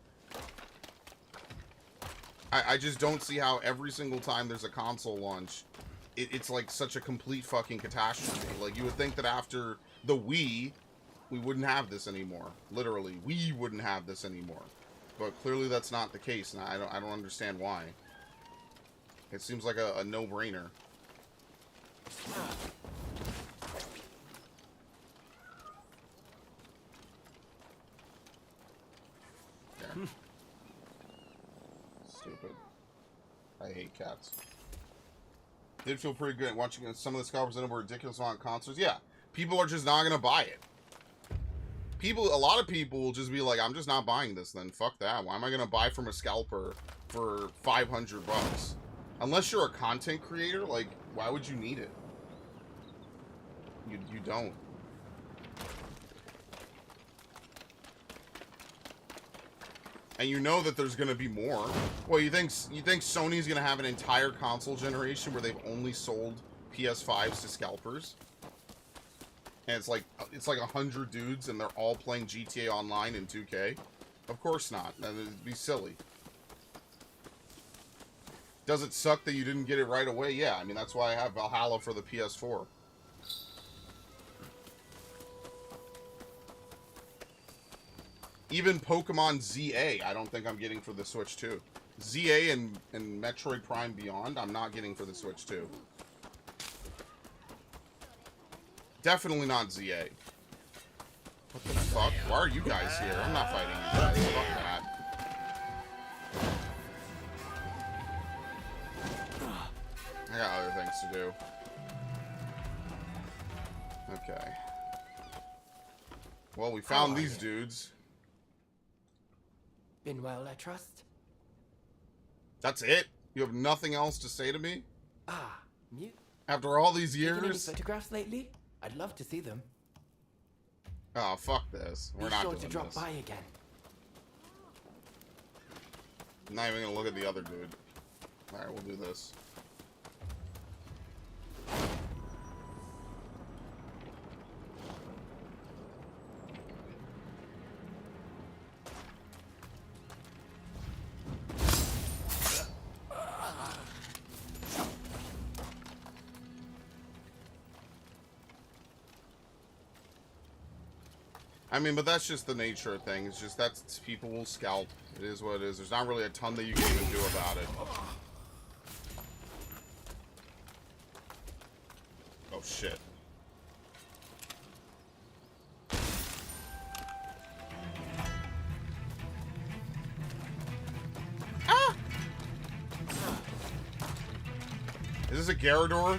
S1: I just don't see how every single time there's a console launch, it's like such a complete fucking catastrophe. Like, you would think that after the Wii, we wouldn't have this anymore. Literally, we wouldn't have this anymore. But clearly that's not the case, and I don't understand why. It seems like a no-brainer. Yeah. Stupid. I hate cats. Did feel pretty good watching some of the scalpers end up with ridiculous amount of concerts. Yeah, people are just not gonna buy it. A lot of people will just be like, I'm just not buying this then. Fuck that. Why am I gonna buy from a scalper for 500 bucks? Unless you're a content creator, like, why would you need it? You don't. And you know that there's gonna be more. Well, you think Sony's gonna have an entire console generation where they've only sold PS5s to scalpers? And it's like 100 dudes and they're all playing GTA Online in 2K? Of course not. That'd be silly. Does it suck that you didn't get it right away? Yeah, I mean, that's why I have Valhalla for the PS4. Even Pokemon ZA, I don't think I'm getting for the Switch 2. ZA and Metroid Prime Beyond, I'm not getting for the Switch 2. Definitely not ZA. What the fuck? Why are you guys here? I'm not fighting you guys. Fuck that. I got other things to do. Okay. Well, we found these dudes.
S4: Been well, I trust?
S1: That's it? You have nothing else to say to me?
S4: Ah, you...
S1: After all these
S4: Taken any
S1: years?
S4: photographs lately? I'd love to see them.
S1: Oh, fuck this. We're not doing
S4: Be sure to drop
S1: this.
S4: by again.
S1: I'm not even gonna look at the other dude. Alright, we'll do this. I mean, but that's just the nature of things. Just that's people will scalp. It is what it is. There's not really a ton that you can even do about it. Oh shit. Is this a Gyarados?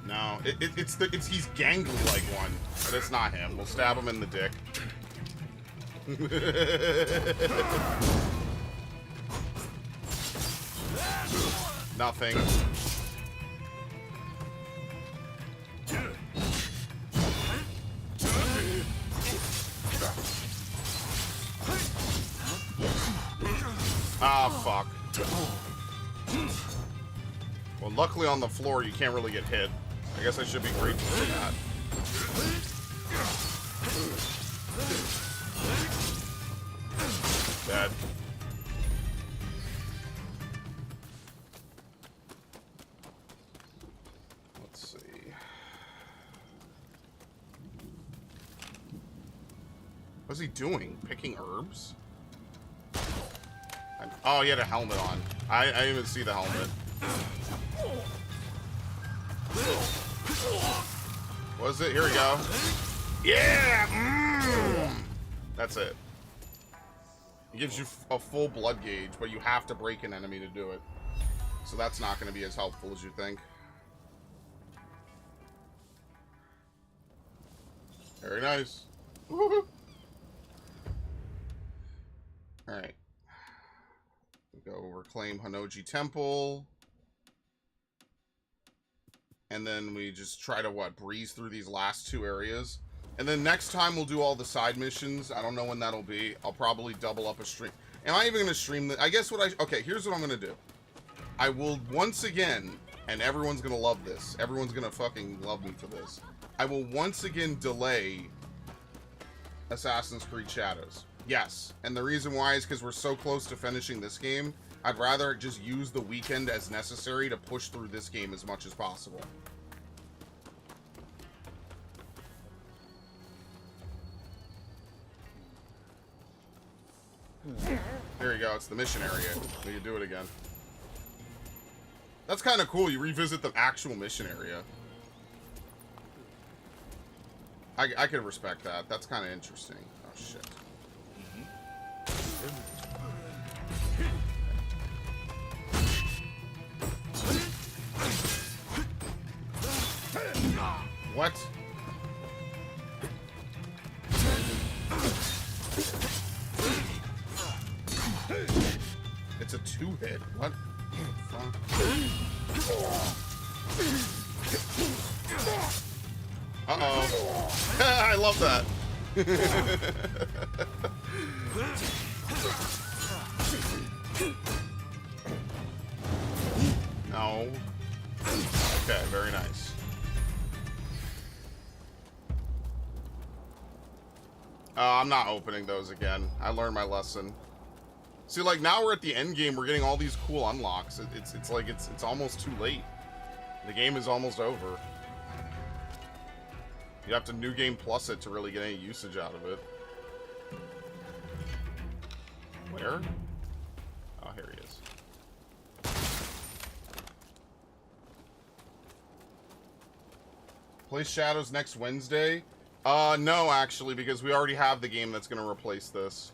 S1: No, it's he's gangly like one, but it's not him. We'll stab him in the dick. Nothing. Ah, fuck. Well, luckily on the floor you can't really get hit. I guess I should be grateful for that. Dead. Let's see. What's he doing? Picking herbs? Oh, he had a helmet on. I didn't even see the helmet. What is it? Here we go. Yeah! That's it. It gives you a full blood gauge, but you have to break an enemy to do it. So that's not going to be as helpful as you think. Very nice. Alright. Go reclaim Hanoji Temple. And then we just try to, what, breeze through these last two areas. And then next time we'll do all the side missions. I don't know when that'll be. I'll probably double up a stream. Am I even going to stream the... I guess what I... Okay, here's what I'm going to do. I will once again, and everyone's going to love this. Everyone's going to fucking love me for this. I will once again delay Assassin's Creed Shadows. Yes, and the reason why is because we're so close to finishing this game. I'd rather just use the weekend as necessary to push through this game as much as possible. There you go, it's the mission area. We can do it again. That's kind of cool, you revisit the actual mission area. I could respect that. That's kind of interesting. Oh, shit. What? It's a two-hit. What? Uh-oh. I love that. No. Okay, very nice. I'm not opening those again. I learned my lesson. See, like, now we're at the end game. We're getting all these cool unlocks. It's like it's almost too late. The game is almost over. You have to New Game Plus it to really get any usage out of it. Where? Oh, here he is. Play Shadows next Wednesday? No, actually, because we already have the game that's going to replace this.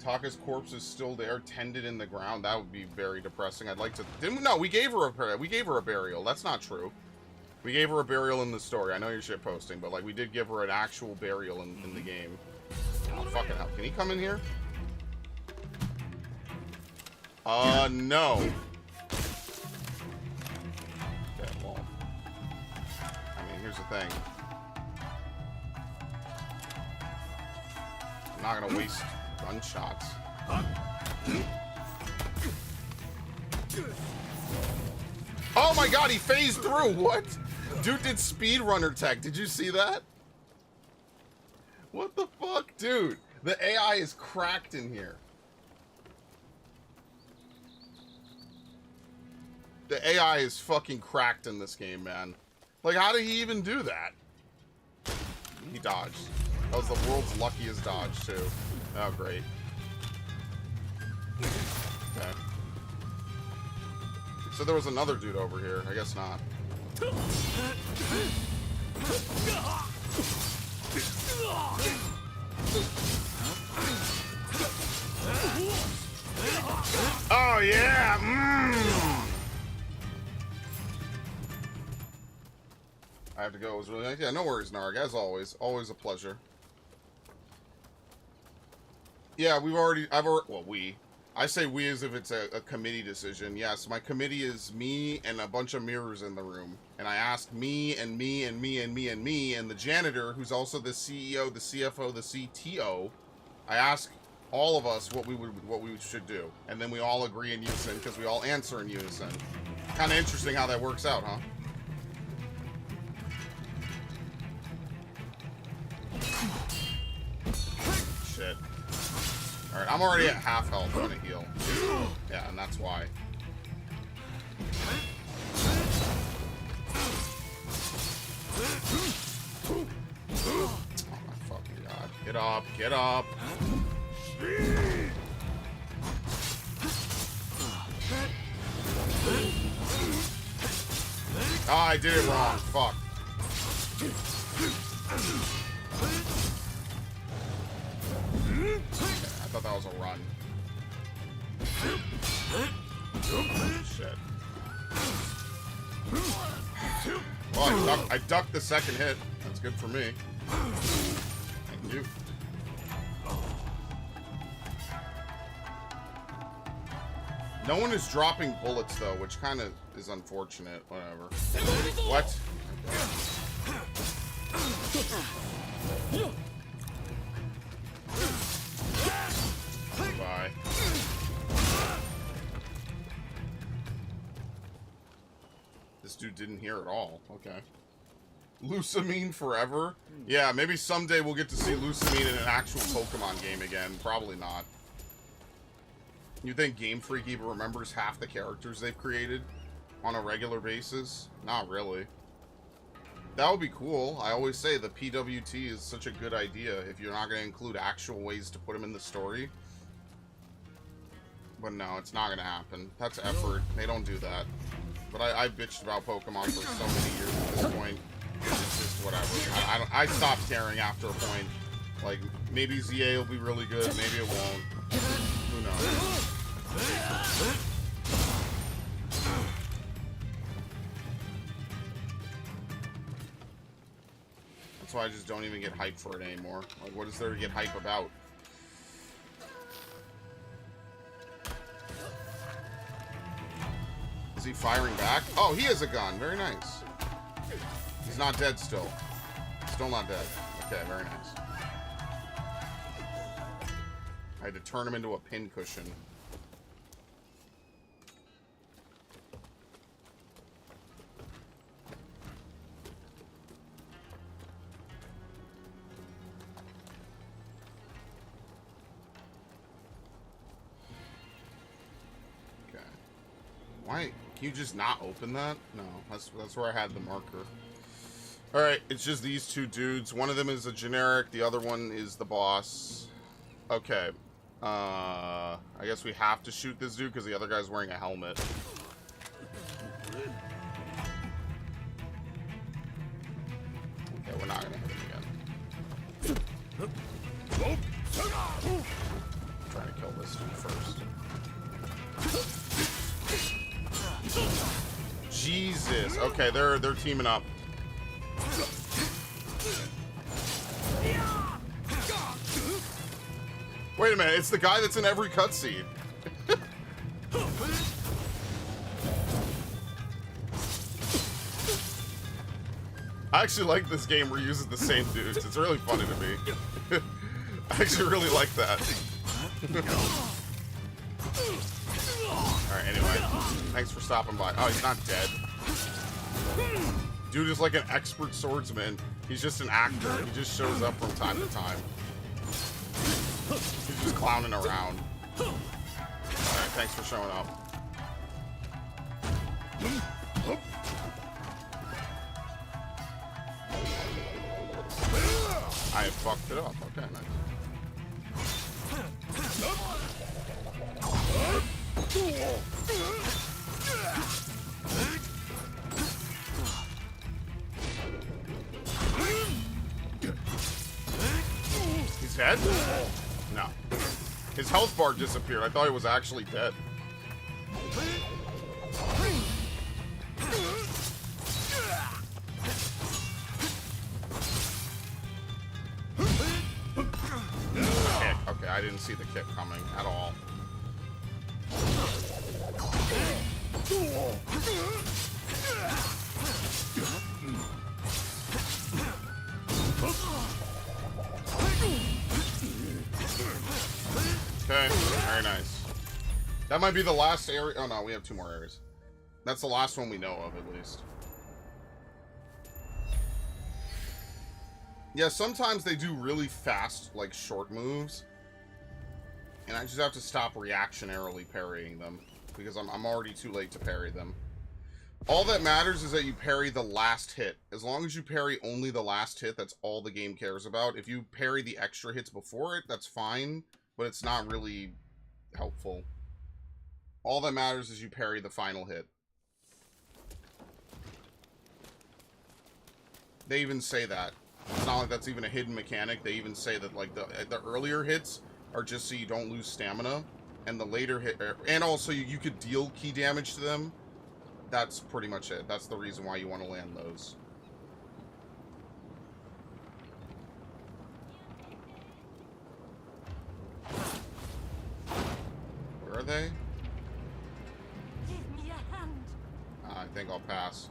S1: Taka's corpse is still there, tended in the ground. That would be very depressing. I'd like to... No, we gave her a burial. That's not true. We gave her a burial in the story. I know you're shit posting, but, like, we did give her an actual burial in the game. Oh, fucking hell. Can he come in here? No. Okay, well... I mean, here's the thing. I'm not gonna waste gunshots. Oh my god, he phased through! What? Dude did speedrunner tech. Did you see that? What the fuck? Dude, the AI is cracked in here. The AI is fucking cracked in this game, man. Like, how did he even do that? He dodged. That was the world's luckiest dodge, too. Oh, great. Okay. So there was another dude over here. I guess not. Oh, yeah! I have to go. It was really nice. Yeah, no worries, Narg. As always. Always a pleasure. Yeah, I say we as if it's a committee decision. Yes, my committee is me and a bunch of mirrors in the room. And I asked me and me and me and me and me and the janitor, who's also the CEO, the CFO, the CTO. I asked all of us what we should do. And then we all agree in unison because we all answer in unison. Kind of interesting how that works out, huh? Shit. Alright, I'm already at half health. I'm gonna heal. Yeah, and that's why. Oh my fucking god. Get up, get up. Oh, I did it wrong. Fuck. I thought that was a run. Shit. Well, I ducked the second hit. That's good for me. Thank you. No one is dropping bullets, though, which kind of is unfortunate. Whatever. What? Bye. This dude didn't hear at all. Okay. Lusamine forever? Yeah, maybe someday we'll get to see Lusamine in an actual Pokemon game again. Probably not. You think Game Freak even remembers half the characters they've created on a regular basis? Not really. That would be cool. I always say the PWT is such a good idea if you're not going to include actual ways to put them in the story. But no, it's not going to happen. That's effort. They don't do that. But I bitched about Pokemon for so many years at this point. It's just whatever. I stopped caring after a point. Like, maybe ZA will be really good, maybe it won't. Who knows? That's why I just don't even get hyped for it anymore. Like, what is there to get hype about? Is he firing back? Oh, he has a gun. Very nice. He's not dead still. Still not dead. Okay, very nice. I had to turn him into a pincushion. Okay. Why? Can you just not open that? No, that's where I had the marker. Alright, it's just these two dudes. One of them is a generic, the other one is the boss. Okay. I guess we have to shoot this dude because the other guy's wearing a helmet. Okay, we're not gonna hit him again. I'm trying to kill this dude first. Jesus. Okay, they're teaming up. Wait a minute, it's the guy that's in every cutscene. I actually like this game where it uses the same dudes. It's really funny to me. I actually really like that. Alright, anyway. Thanks for stopping by. Oh, he's not dead. Dude is like an expert swordsman. He's just an actor. He just shows up from time to time. He's just clowning around. Alright, thanks for showing up. I fucked it up. Okay, nice. He's dead? No. His health bar disappeared. I thought he was actually dead. I didn't see the kick coming at all. Okay, very nice. That might be the last area. Oh no, we have 2 more areas. That's the last one we know of, at least. Yeah, sometimes they do really fast, like, short moves. And I just have to stop reactionarily parrying them. Because I'm already too late to parry them. All that matters is that you parry the last hit. As long as you parry only the last hit, that's all the game cares about. If you parry the extra hits before it, that's fine. But it's not really helpful. All that matters is you parry the final hit. They even say that. It's not like that's even a hidden mechanic. They even say that, like, the earlier hits are just so you don't lose stamina. And the later hit... And also, you could deal key damage to them. That's pretty much it. That's the reason why you want to land those. Where are they?
S3: Give me a hand.
S1: I think I'll pass.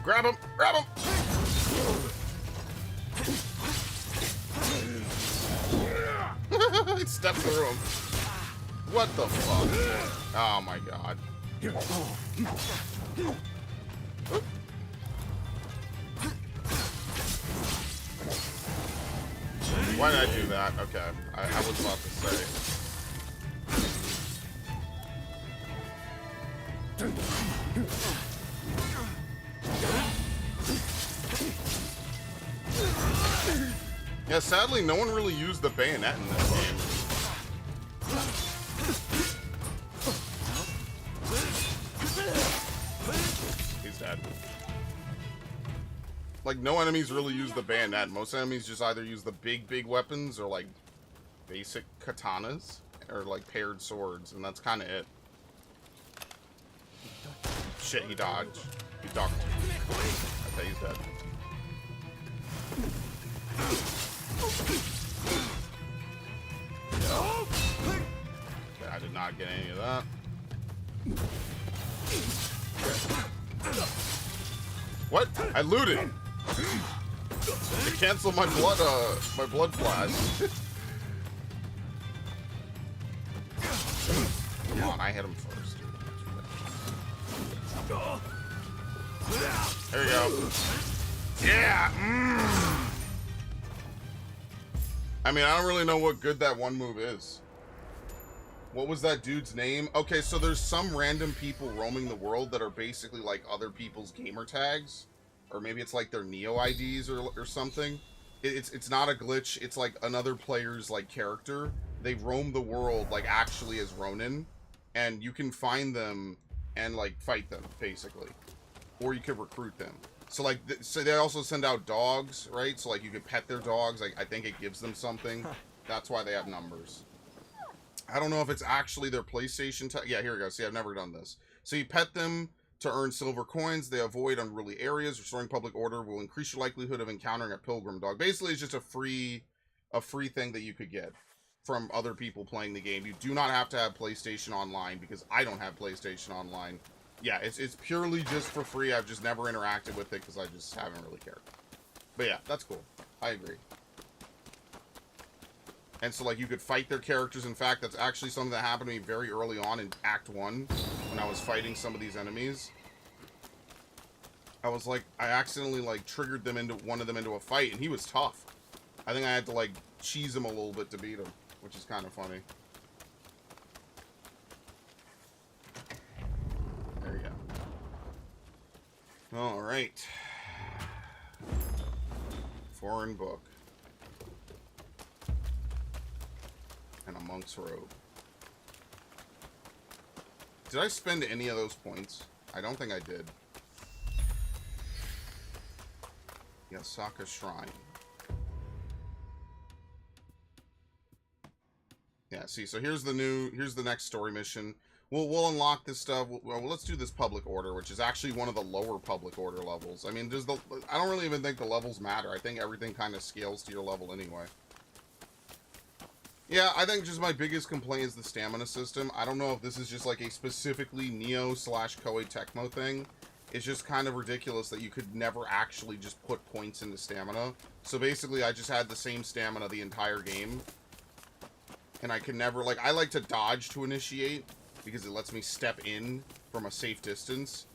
S1: Grab him! Grab him! It stepped through him. What the fuck? Oh my god. Why did I do that? Okay. I was about to say. Yeah, sadly, no one really used the bayonet in this game. He's dead. Like, no enemies really use the bayonet. Most enemies just either use the big weapons or, like, basic katanas or, like, paired swords, and that's kind of it. Shit, he dodged. He ducked. Okay, he's dead. Okay, I did not get any of that. What? I looted. To cancel my blood flash. Come on, I hit him first. There we go. Yeah. I mean, I don't really know what good that one move is. What was that dude's name? Okay, so there's some random people roaming the world that are basically like other people's gamer tags. Or maybe it's like their Neo IDs or something. It's not a glitch. It's like another player's like character. They roam the world like actually as Rōnin. And you can find them and like fight them, basically. Or you could recruit them. So, like, so they also send out dogs, right? So, like, you could pet their dogs. Like, I think it gives them something. That's why they have numbers. I don't know if it's actually their PlayStation tag. Yeah, here we go. See, I've never done this. So, you pet them to earn silver coins. They avoid unruly areas. Restoring public order will increase your likelihood of encountering a pilgrim dog. Basically, it's just a free thing that you could get from other people playing the game. You do not have to have PlayStation Online, because I don't have PlayStation Online. Yeah, it's purely just for free. I've just never interacted with it because I just haven't really cared. But yeah, that's cool. I agree. And so, like, you could fight their characters. In fact, that's actually something that happened to me very early on in Act 1 when I was fighting some of these enemies. I was like, I accidentally, like, triggered one of them into a fight, and he was tough. I think I had to, like, cheese him a little bit to beat him, which is kind of funny. There you go. Alright. Foreign book. And a monk's robe. Did I spend any of those points? I don't think I did. Yasaka Shrine. Yeah, see, so here's the next story mission. We'll unlock this stuff. Well, let's do this public order, which is actually one of the lower public order levels. I mean, I don't really even think the levels matter. I think everything kind of scales to your level anyway. Yeah, I think just my biggest complaint is the stamina system. I don't know if this is just like a specifically Neo/Koei Tecmo thing. It's just kind of ridiculous that you could never actually just put points into stamina. So basically, I just had the same stamina the entire game. And I could never, like, I like to dodge to initiate, because it lets me step in from a safe distance.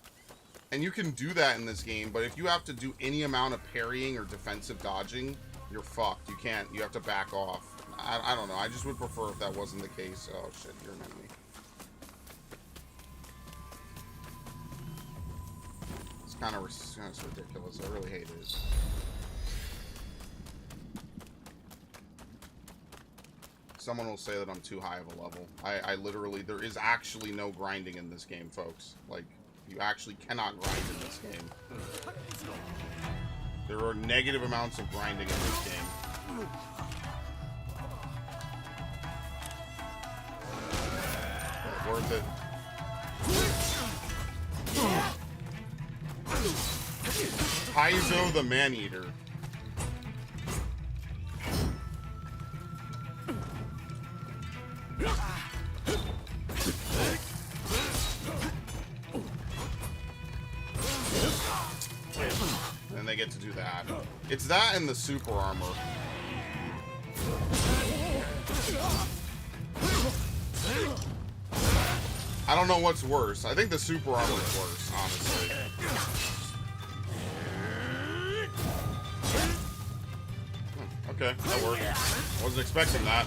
S1: And you can do that in this game, but if you have to do any amount of parrying or defensive dodging, you're fucked. You can't. You have to back off. I don't know. I just would prefer if that wasn't the case. Oh, shit. You're an enemy. It's kind of ridiculous. I really hate it. Someone will say that I'm too high of a level. I literally, there is actually no grinding in this game, folks. Like, you actually cannot grind in this game. There are negative amounts of grinding in this game. But worth it. Paizo the Man-Eater. And they get to do that. It's that and the super armor. I don't know what's worse. I think the super armor is worse, honestly. Okay, that worked. Wasn't expecting that.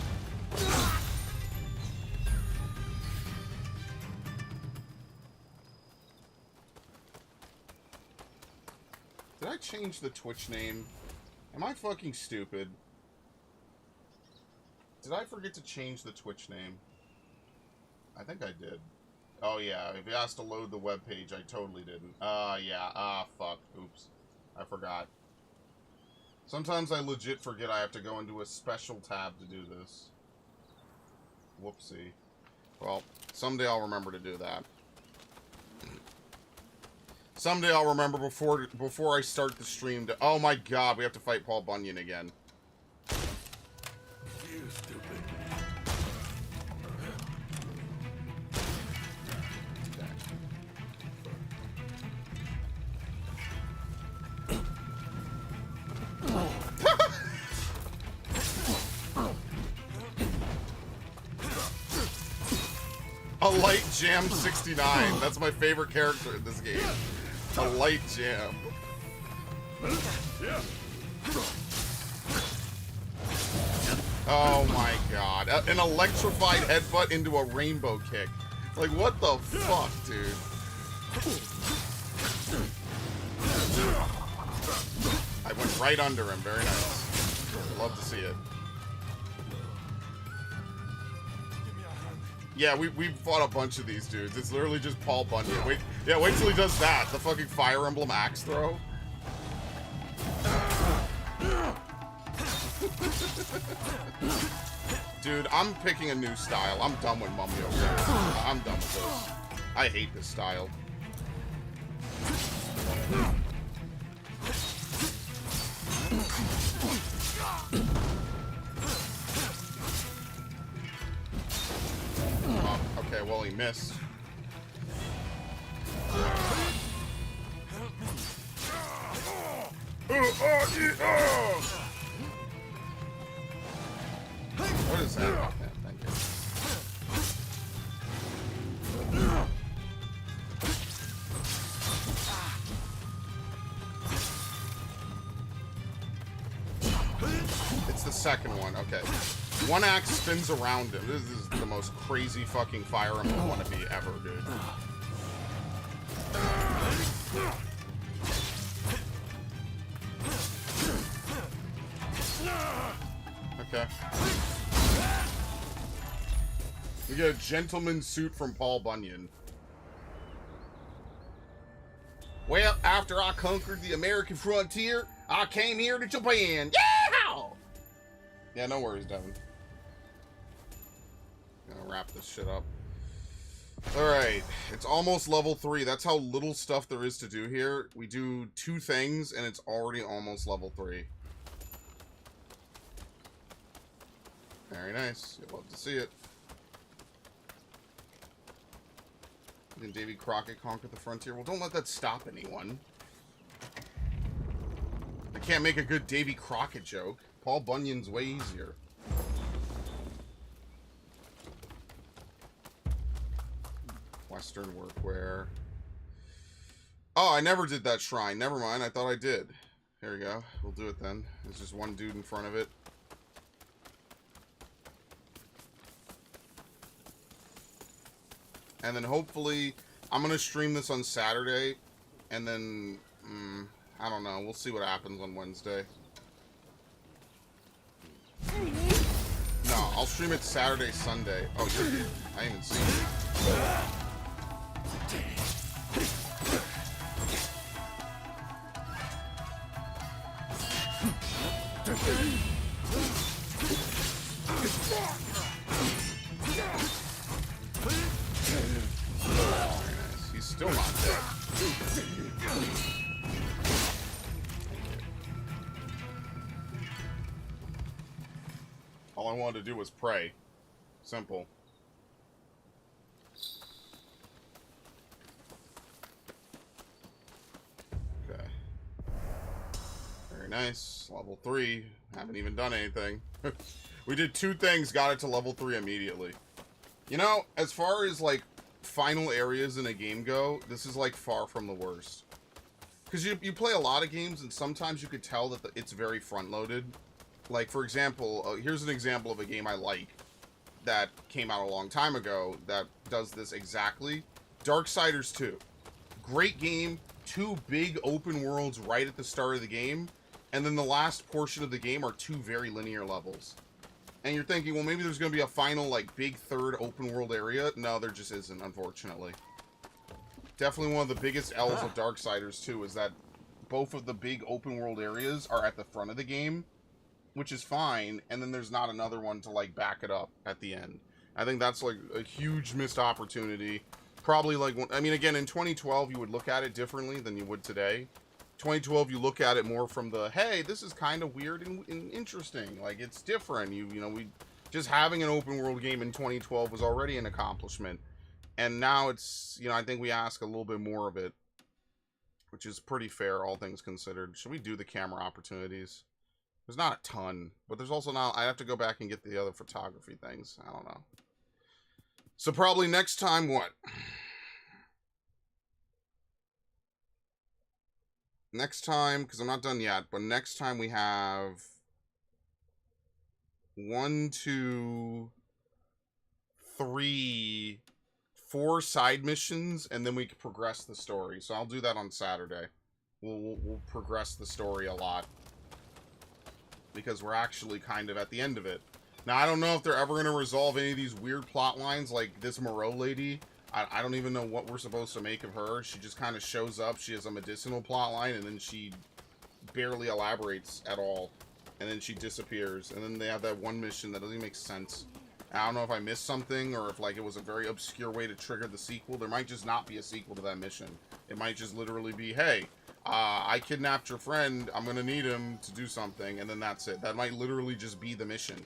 S1: Did I change the Twitch name? Am I fucking stupid? Did I forget to change the Twitch name? I think I did. Oh yeah, if it has to load the web page, I totally didn't. Yeah. Fuck. Oops. I forgot. Sometimes I legit forget I have to go into a special tab to do this. Whoopsie. Well, someday I'll remember to do that. Someday I'll remember before I start the stream to... Oh my god, we have to fight Paul Bunyan again.
S2: You stupid.
S1: A light jam 69. That's my favorite character in this game. A light jam. Oh my god. An electrified headbutt into a rainbow kick. Like, what the fuck, dude? I went right under him. Very nice. Love to see it. Yeah, we fought a bunch of these dudes. It's literally just Paul Bunyan. Wait till he does that. The fucking Fire Emblem axe throw. Dude, I'm picking a new style. I'm done with Mumyo. I'm done with this. I hate this style. Oh, okay, well, he missed. What is that? Oh, man, thank you. It's the second one, okay. One axe spins around him. This is the most crazy fucking Fire Emblem wannabe ever, dude. Okay. We get a gentleman's suit from Paul Bunyan. Well, after I conquered the American frontier, I came here to Japan. Yeah! Yeah, no worries, Devin. Gonna wrap this shit up. Alright, it's almost level 3. That's how little stuff there is to do here. We do 2 things, and it's already almost level 3. Very nice. You'll love to see it. Then Davy Crockett conquered the frontier. Well, don't let that stop anyone. I can't make a good Davy Crockett joke. Paul Bunyan's way easier. Western workwear. Oh, I never did that shrine. Never mind. I thought I did. Here we go. We'll do it then. There's just one dude in front of it. And then hopefully, I'm going to stream this on Saturday. And then, I don't know. We'll see what happens on Wednesday. No, I'll stream it Saturday, Sunday. Oh, I didn't even see it. He's still not dead. All I wanted to do was pray. Simple. Okay. Very nice. Level 3. Haven't even done anything. We did 2 things, got it to level 3 immediately. You know, as far as, like, final areas in a game go, this is, like, far from the worst. Because you play a lot of games, and sometimes you could tell that it's very front-loaded. Like, for example, here's an example of a game I like that came out a long time ago that does this exactly. Darksiders 2. Great game. 2 big open worlds right at the start of the game. And then the last portion of the game are 2 very linear levels. And you're thinking, well, maybe there's going to be a final, like, big third open world area. No, there just isn't, unfortunately. Definitely one of the biggest L's of Darksiders 2 is that both of the big open world areas are at the front of the game, which is fine, and then there's not another one to, like, back it up at the end. I think that's, like, a huge missed opportunity. Probably, like, I mean, again, in 2012, you would look at it differently than you would today. 2012, you look at it more from the, hey, this is kind of weird and interesting. Like, it's different. You know, just having an open world game in 2012 was already an accomplishment. And now it's, you know, I think we ask a little bit more of it, which is pretty fair, all things considered. Should we do the camera opportunities? There's not a ton, but there's also not, I have to go back and get the other photography things. I don't know. So probably next time, what? Next time, because I'm not done yet, but next time we have 1, 2, 3, 4 side missions, and then we can progress the story. So I'll do that on Saturday. We'll progress the story a lot. Because we're actually kind of at the end of it. Now, I don't know if they're ever going to resolve any of these weird plot lines, like this Moreau lady. I don't even know what we're supposed to make of her. She just kind of shows up. She has a medicinal plot line, and then she barely elaborates at all. And then she disappears. And then they have that one mission that doesn't even make sense. I don't know if I missed something, or if, like, it was a very obscure way to trigger the sequel. There might just not be a sequel to that mission. It might just literally be, hey, I kidnapped your friend, I'm gonna need him to do something, and then that's it. That might literally just be the mission.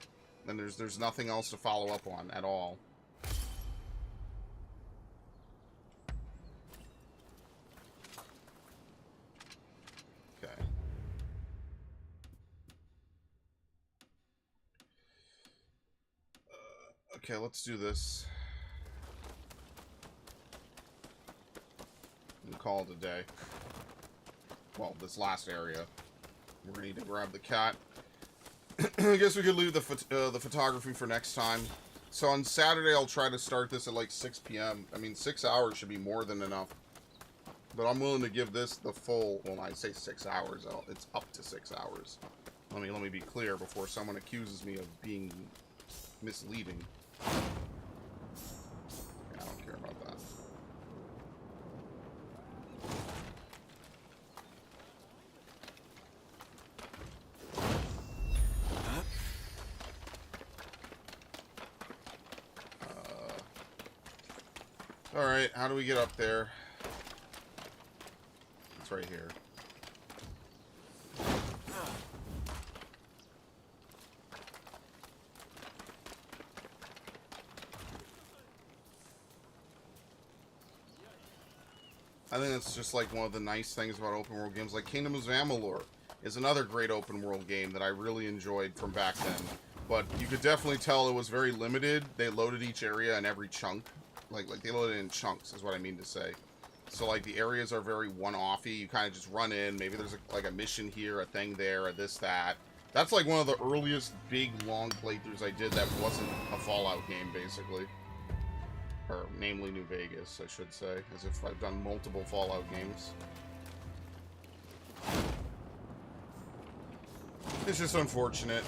S1: And there's nothing else to follow up on at all. Okay. Okay, let's do this. And call it a day. Well, this last area. We're gonna need to grab the cat. I guess we could leave the photography for next time. So on Saturday, I'll try to start this at like 6 p.m. I mean, 6 hours should be more than enough. But I'm willing to give this the full, well, I say 6 hours. It's up to 6 hours. Let me be clear before someone accuses me of being misleading. Okay, I don't care about that. Alright, how do we get up there? It's right here. I think that's just like one of the nice things about open world games. Like Kingdom of Amalur is another great open world game that I really enjoyed from back then. But you could definitely tell it was very limited. They loaded each area in every chunk. Like they loaded it in chunks is what I mean to say. So like the areas are very one-offy. You kind of just run in. Maybe there's like a mission here, a thing there, a this, that. That's like one of the earliest big long playthroughs I did that wasn't a Fallout game, basically. Or, namely New Vegas, I should say. As if I've done multiple Fallout games. It's just unfortunate.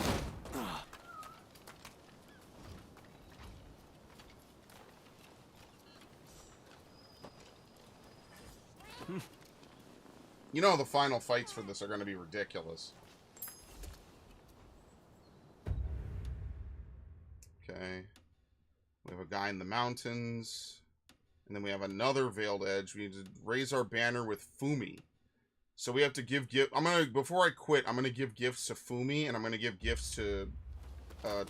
S1: You know the final fights for this are going to be ridiculous. Okay. We have a guy in the mountains. And then we have another Veiled Edge. We need to raise our banner with Fumi. So we have to give gifts. Before I quit, I'm gonna give gifts to Fumi, and I'm gonna give gifts to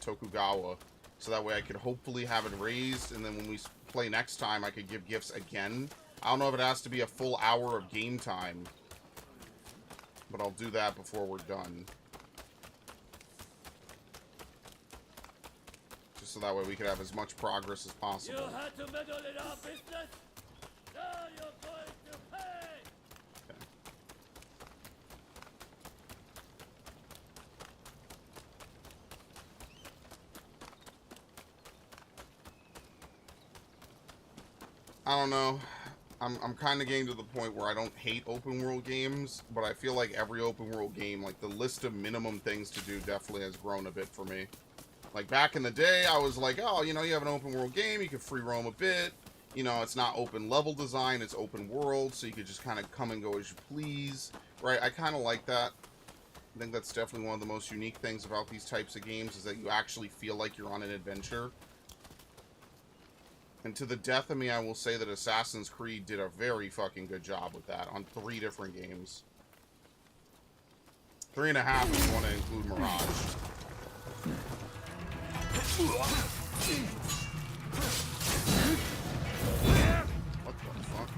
S1: Tokugawa. So that way I could hopefully have it raised, and then when we play next time, I could give gifts again. I don't know if it has to be a full hour of game time. But I'll do that before we're done. Just so that way we could have as much progress as possible.
S2: You had to meddle in our business? Now you're going to pay!
S1: Okay. I don't know. I'm kind of getting to the point where I don't hate open world games, but I feel like every open world game, like the list of minimum things to do definitely has grown a bit for me. Like back in the day, I was like, oh, you know, you have an open world game, you can free roam a bit. You know, it's not open level design, it's open world, so you could just kind of come and go as you please. Right? I kind of like that. I think that's definitely one of the most unique things about these types of games is that you actually feel like you're on an adventure. And to the death of me, I will say that Assassin's Creed did a very fucking good job with that on 3 different games. 3.5 if you want to include Mirage. What the fuck?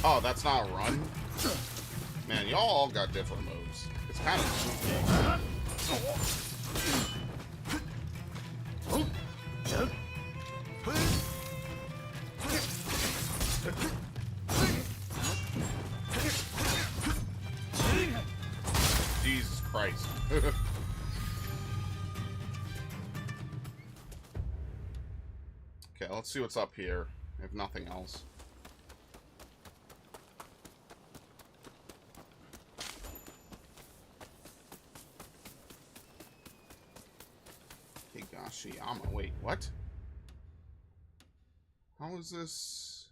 S1: Oh, that's not a run? Man, y'all all got different moves. It's kind of spooky. Jesus Christ. Okay, let's see what's up here, if nothing else. Higashiyama. Wait, what? How is this?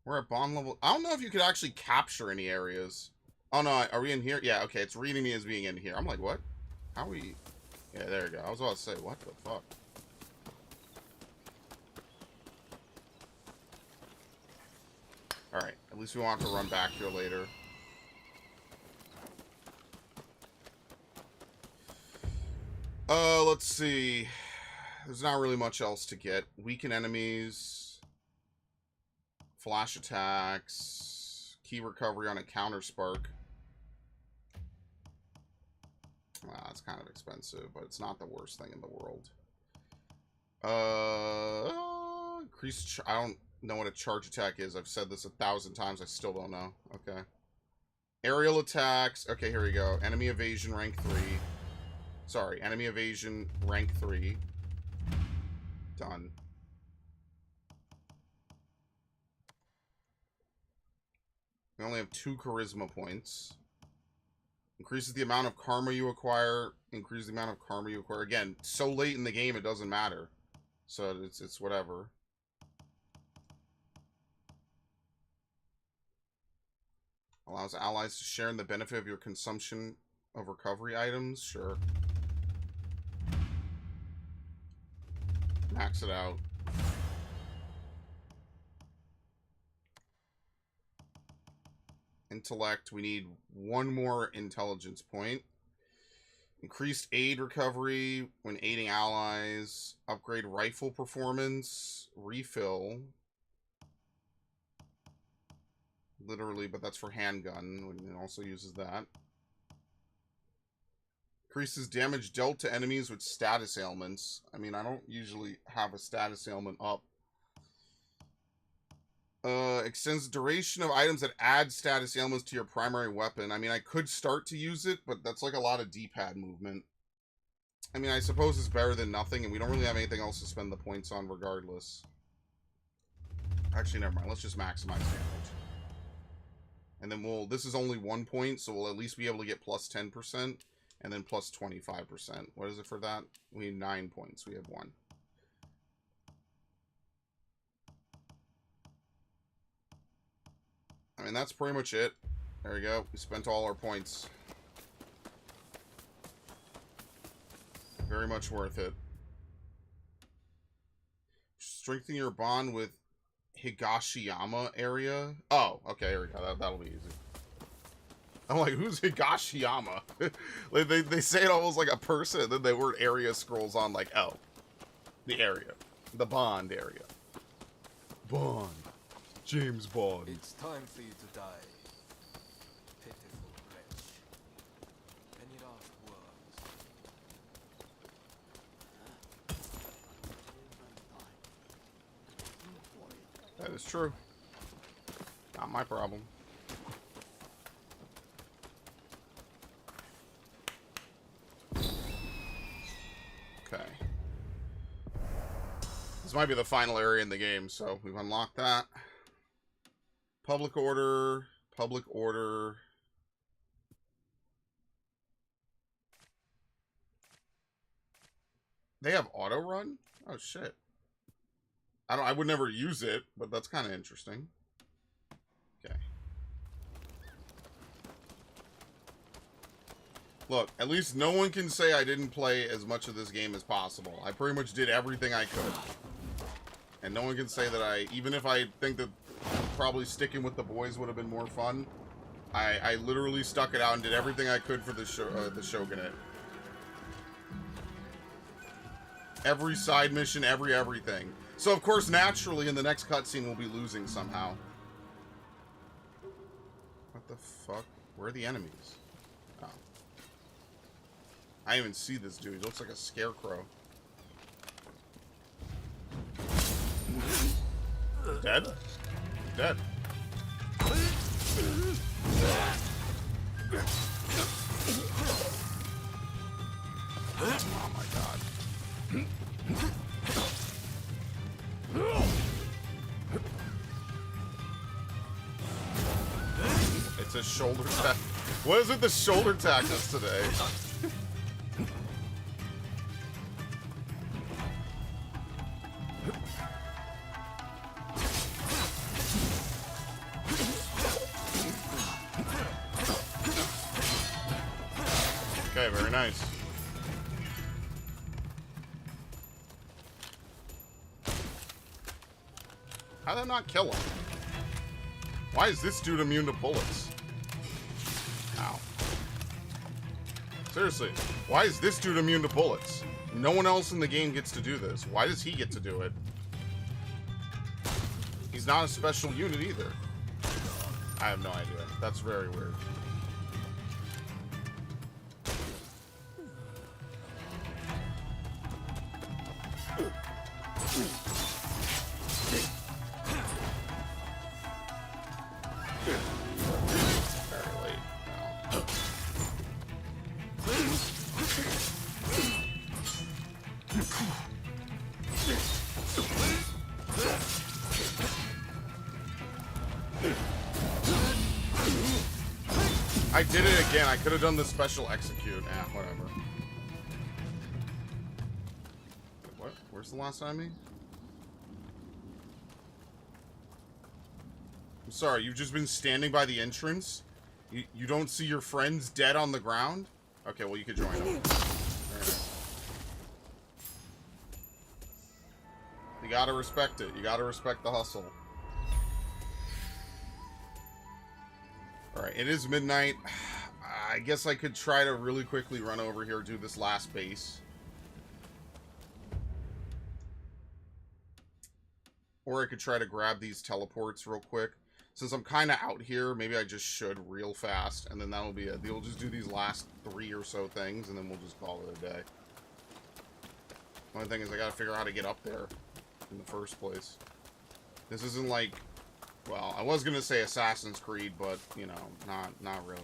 S1: We're at bond level. I don't know if you could actually capture any areas. Oh no, are we in here? Yeah, okay, it's reading me as being in here. I'm like, what? How are we? Yeah, there we go. I was about to say, what the fuck? Alright, at least we won't have to run back here later. Let's see. There's not really much else to get. Weaken enemies. Flash attacks. Key recovery on a counter spark. Well, that's kind of expensive, but it's not the worst thing in the world. Increased. I don't know what a charge attack is. I've said this 1,000 times. I still don't know. Okay. Aerial attacks. Okay, here we go. Enemy evasion rank 3. Sorry, enemy evasion rank 3. Done. We only have 2 charisma points. Increases the amount of karma you acquire. Increases the amount of karma you acquire. Again, so late in the game it doesn't matter. So it's whatever. Allows allies to share in the benefit of your consumption of recovery items. Sure. Max it out. Intellect, we need one more intelligence point. Increased aid recovery when aiding allies. Upgrade rifle performance. Refill. Literally, but that's for handgun. It also uses that. Increases damage dealt to enemies with status ailments. I mean, I don't usually have a status ailment up. Extends the duration of items that add status ailments to your primary weapon. I mean, I could start to use it, but that's like a lot of D-pad movement. I mean, I suppose it's better than nothing, and we don't really have anything else to spend the points on regardless. Actually, never mind. Let's just maximize damage. And then we'll... This is only 1 point, so we'll at least be able to get plus 10%, and then plus 25%. What is it for that? We need 9 points. We have 1. I mean, that's pretty much it. There we go. We spent all our points. Very much worth it. Strengthen your bond with Higashiyama area. Oh, okay, here we go. That'll be easy. I'm like, who's Higashiyama? Like, they say it almost like a person, and then the word area scrolls on like, oh. The area. The Bond area. Bond. James Bond.
S5: It's time for you to die. Pitiful wretch. Any last words?
S1: That is true. Not my problem. Okay. This might be the final area in the game, so we've unlocked that. Public order. Public order. They have auto run? Oh shit. I would never use it, but that's kind of interesting. Okay. Look, at least no one can say I didn't play as much of this game as possible. I pretty much did everything I could. And no one can say that even if I think that probably sticking with the boys would have been more fun, I literally stuck it out and did everything I could for the Shogunate. Every side mission, everything. So, of course, naturally, in the next cutscene, we'll be losing somehow. What the fuck? Where are the enemies? Oh. I didn't even see this dude. He looks like a scarecrow. Dead? Dead. Oh my god. It's a shoulder tack. What is it the shoulder tack does today? Okay, very nice. How'd that not kill him? Why is this dude immune to bullets? Ow. Seriously, why is this dude immune to bullets? No one else in the game gets to do this. Why does he get to do it? He's not a special unit either. I have no idea. That's very weird. I did it again. I could have done the special execute. Whatever. What? Where's the last enemy? I'm sorry, you've just been standing by the entrance? You don't see your friends dead on the ground? Okay, well, you could join them. Very nice. You gotta respect it. You gotta respect the hustle. Alright, it is midnight. I guess I could try to really quickly run over here, do this last base. Or I could try to grab these teleports real quick. Since I'm kind of out here, maybe I just should real fast, and then that'll be it. We'll just do these last 3 or so things, and then we'll just call it a day. The only thing is I gotta figure out how to get up there in the first place. This isn't like, well, I was gonna say Assassin's Creed, but, you know, not really.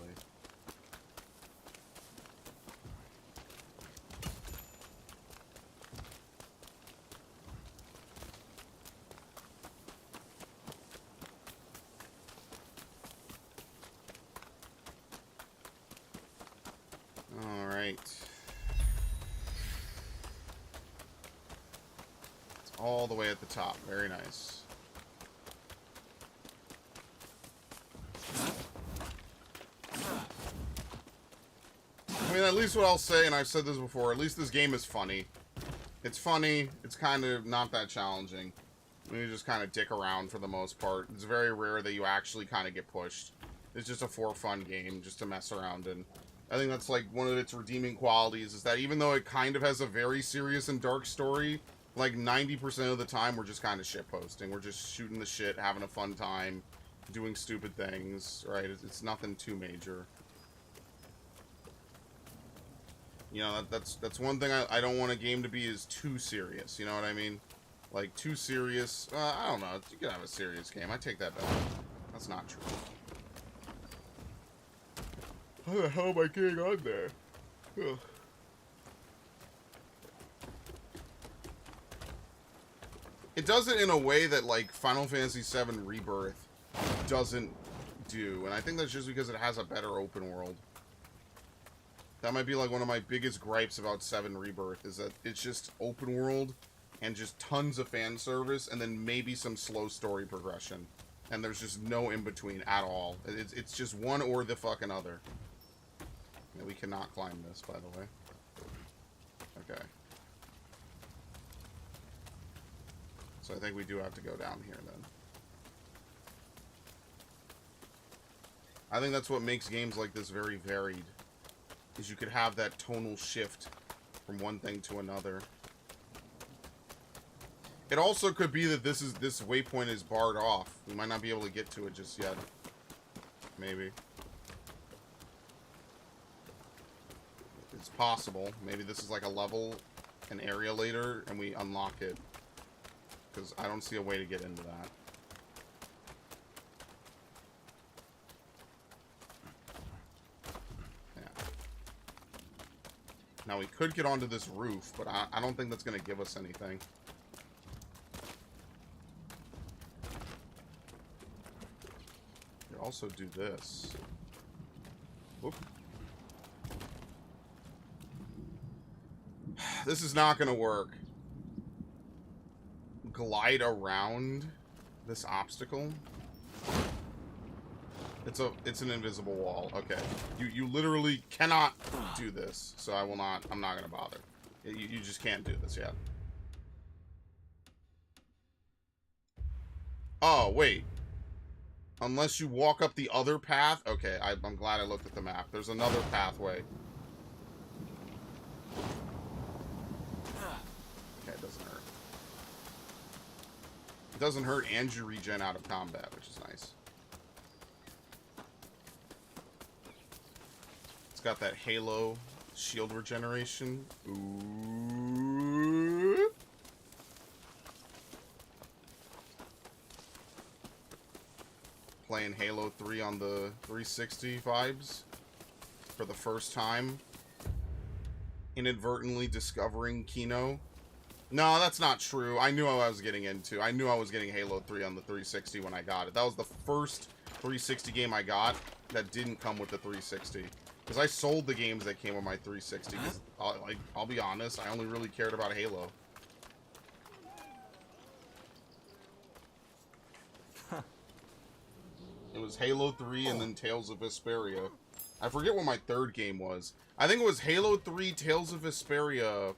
S1: Alright. It's all the way at the top. Very nice. I mean, at least what I'll say, and I've said this before, at least this game is funny. It's funny. It's kind of not that challenging. You just kind of dick around for the most part. It's very rare that you actually kind of get pushed. It's just a for fun game, just to mess around in. I think that's like one of its redeeming qualities, is that even though it kind of has a very serious and dark story, like 90% of the time we're just kind of shitposting. We're just shooting the shit, having a fun time, doing stupid things, right? It's nothing too major. You know, that's one thing I don't want a game to be, is too serious, you know what I mean? Like, too serious. I don't know. You can have a serious game. I take that back. That's not true. How the hell am I getting on there? Ugh. It does it in a way that, like, Final Fantasy VII Rebirth doesn't do. And I think that's just because it has a better open world. That might be, like, one of my biggest gripes about 7 Rebirth, is that it's just open world and just tons of fan service and then maybe some slow story progression. And there's just no in-between at all. It's just one or the fucking other. Yeah, we cannot climb this, by the way. Okay. So I think we do have to go down here, then. I think that's what makes games like this very varied. Is you could have that tonal shift from one thing to another. It also could be that this waypoint is barred off. We might not be able to get to it just yet. Maybe. It's possible. Maybe this is like a level, an area later, and we unlock it. Because I don't see a way to get into that. Yeah. Now we could get onto this roof, but I don't think that's going to give us anything. You could also do this. Whoop. This is not going to work. Glide around this obstacle. It's an invisible wall. Okay. You literally cannot do this. So I'm not going to bother. You just can't do this yet. Oh, wait. Unless you walk up the other path. Okay, I'm glad I looked at the map. There's another pathway. Okay, it doesn't hurt. It doesn't hurt, and you regen out of combat, which is nice. It's got that Halo shield regeneration. Ooh. Playing Halo 3 on the 360 vibes for the first time. Inadvertently discovering Kino. No, that's not true. I knew what I was getting into. I knew I was getting Halo 3 on the 360 when I got it. That was the first 360 game I got that didn't come with the 360. Because I sold the games that came with my 360. I'll be honest, I only really cared about Halo. It was Halo 3 and then Tales of Vesperia. I forget what my third game was. I think it was Halo 3, Tales of Vesperia,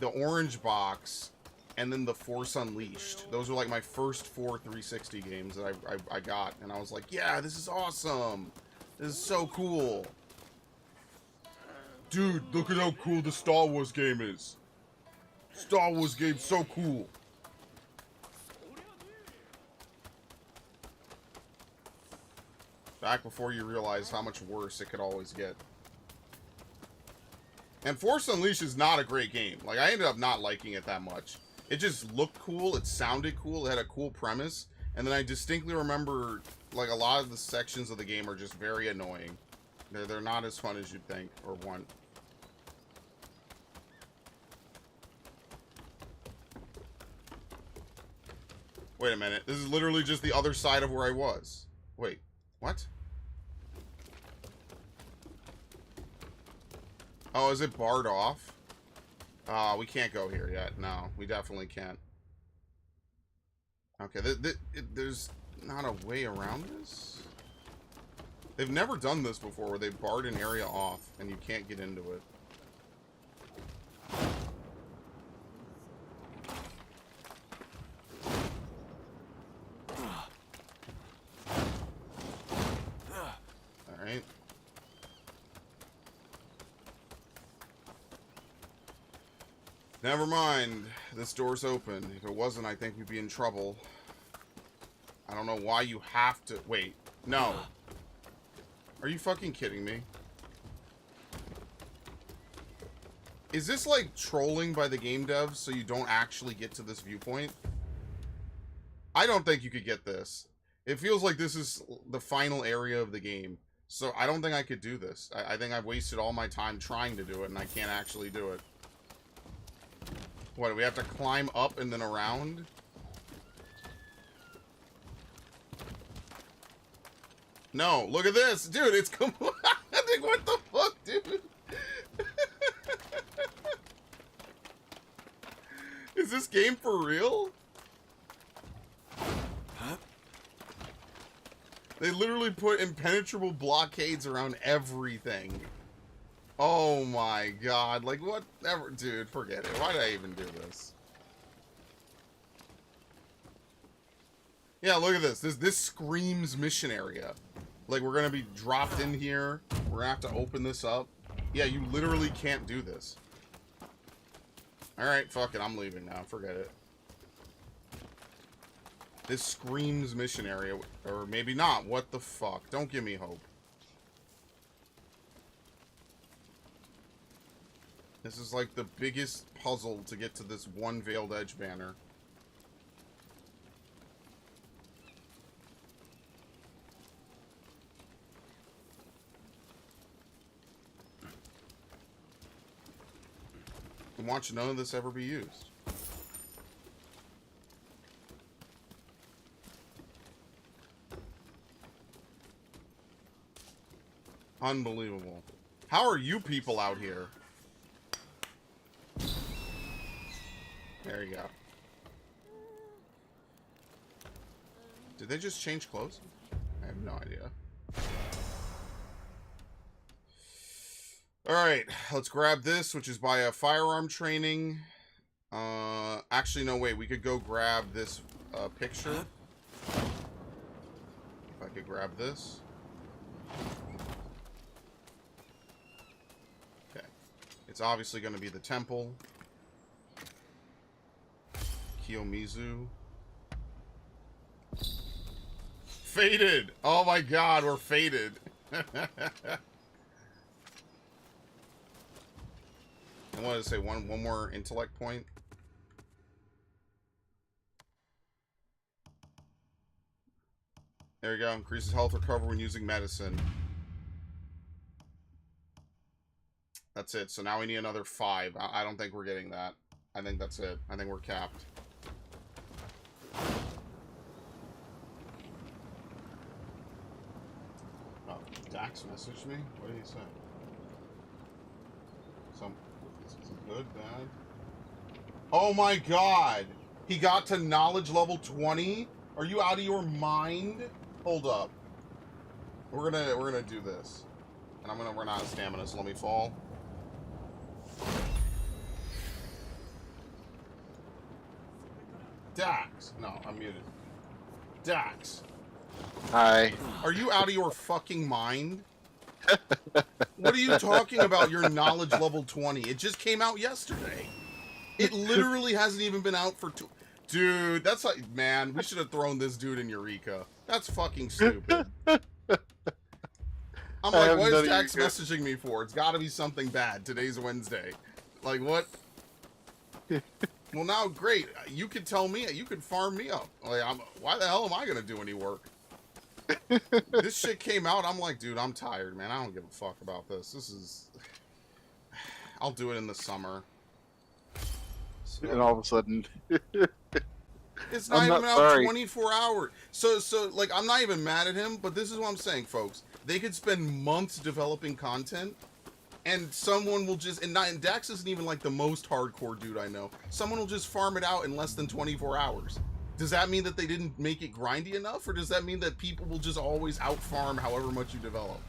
S1: the orange box, and then The Force Unleashed. Those were like my first 4 360 games that I got, and I was like, yeah, this is awesome. This is so cool. Dude, look at how cool the Star Wars game is. Star Wars game's so cool. Back before you realize how much worse it could always get. And Force Unleashed is not a great game. Like, I ended up not liking it that much. It just looked cool, it sounded cool, it had a cool premise, and then I distinctly remember, like, a lot of the sections of the game are just very annoying. They're not as fun as you'd think or want. Wait a minute, this is literally just the other side of where I was. Wait, what? Oh, is it barred off? We can't go here yet. No, we definitely can't. Okay, there's not a way around this? They've never done this before, where they've barred an area off and you can't get into it. Alright. Never mind. This door's open. If it wasn't, I think we'd be in trouble. I don't know why you have to... Wait. No. Are you fucking kidding me? Is this like trolling by the game devs so you don't actually get to this viewpoint? I don't think you could get this. It feels like this is the final area of the game. So I don't think I could do this. I think I've wasted all my time trying to do it and I can't actually do it. What, do we have to climb up and then around? No, look at this. Dude, it's what the fuck, dude? Is this game for real?
S5: Huh?
S1: They literally put impenetrable blockades around everything. Oh my god, like whatever, dude, forget it. Why did I even do this? Yeah, look at this. This screams mission area. Like, we're gonna be dropped in here. We're gonna have to open this up. Yeah, you literally can't do this. Alright, fuck it, I'm leaving now. Forget it. This screams mission area. Or maybe not. What the fuck? Don't give me hope. This is like the biggest puzzle to get to this one Veiled Edge banner. And watch none of this ever be used. Unbelievable. How are you people out here? There you go. Did they just change clothes? I have no idea. Alright, let's grab this, which is by a firearm training. Actually, no, wait. We could go grab this picture. If I could grab this. Okay. It's obviously going to be the temple. Kiyomizu. Faded! Oh my god, we're faded. I wanted to say one more intellect point. There you go. Increases health recovery when using medicine. That's it. So now we need another 5. I don't think we're getting that. I think that's it. I think we're capped. Oh, Dax messaged me? What did he say? Is it good, bad? Oh my god! He got to knowledge level 20? Are you out of your mind? Hold up. We're gonna do this. And I'm gonna run out of stamina, so let me fall. I'm muted. Dax,
S6: Hi.
S1: are you out of your fucking mind? What are you talking about? Your knowledge level 20. It just came out yesterday. It literally hasn't even been out for two. Dude, that's like, man, we should have thrown this dude in Eureka. That's fucking stupid. I'm
S6: I
S1: like,
S6: have
S1: what is
S6: none of
S1: Dax
S6: Eureka.
S1: messaging me for? It's gotta be something bad. Today's Wednesday. Like, what? Well, now, great. You could tell me. You could farm me up. Like, why the hell am I gonna do any work? This shit came out. I'm like, dude, I'm tired, man. I don't give a fuck about this. This is. I'll do it in the summer. So,
S6: And all of a sudden,
S1: it's not
S6: I'm
S1: even
S6: not
S1: out
S6: sorry.
S1: 24 hours. So, like, I'm not even mad at him, but this is what I'm saying, folks. They could spend months developing content, and someone will just, and Dax isn't even like the most hardcore dude I know. Someone will just farm it out in less than 24 hours. Does that mean that they didn't make it grindy enough, or does that mean that people will just always out farm however much you develop?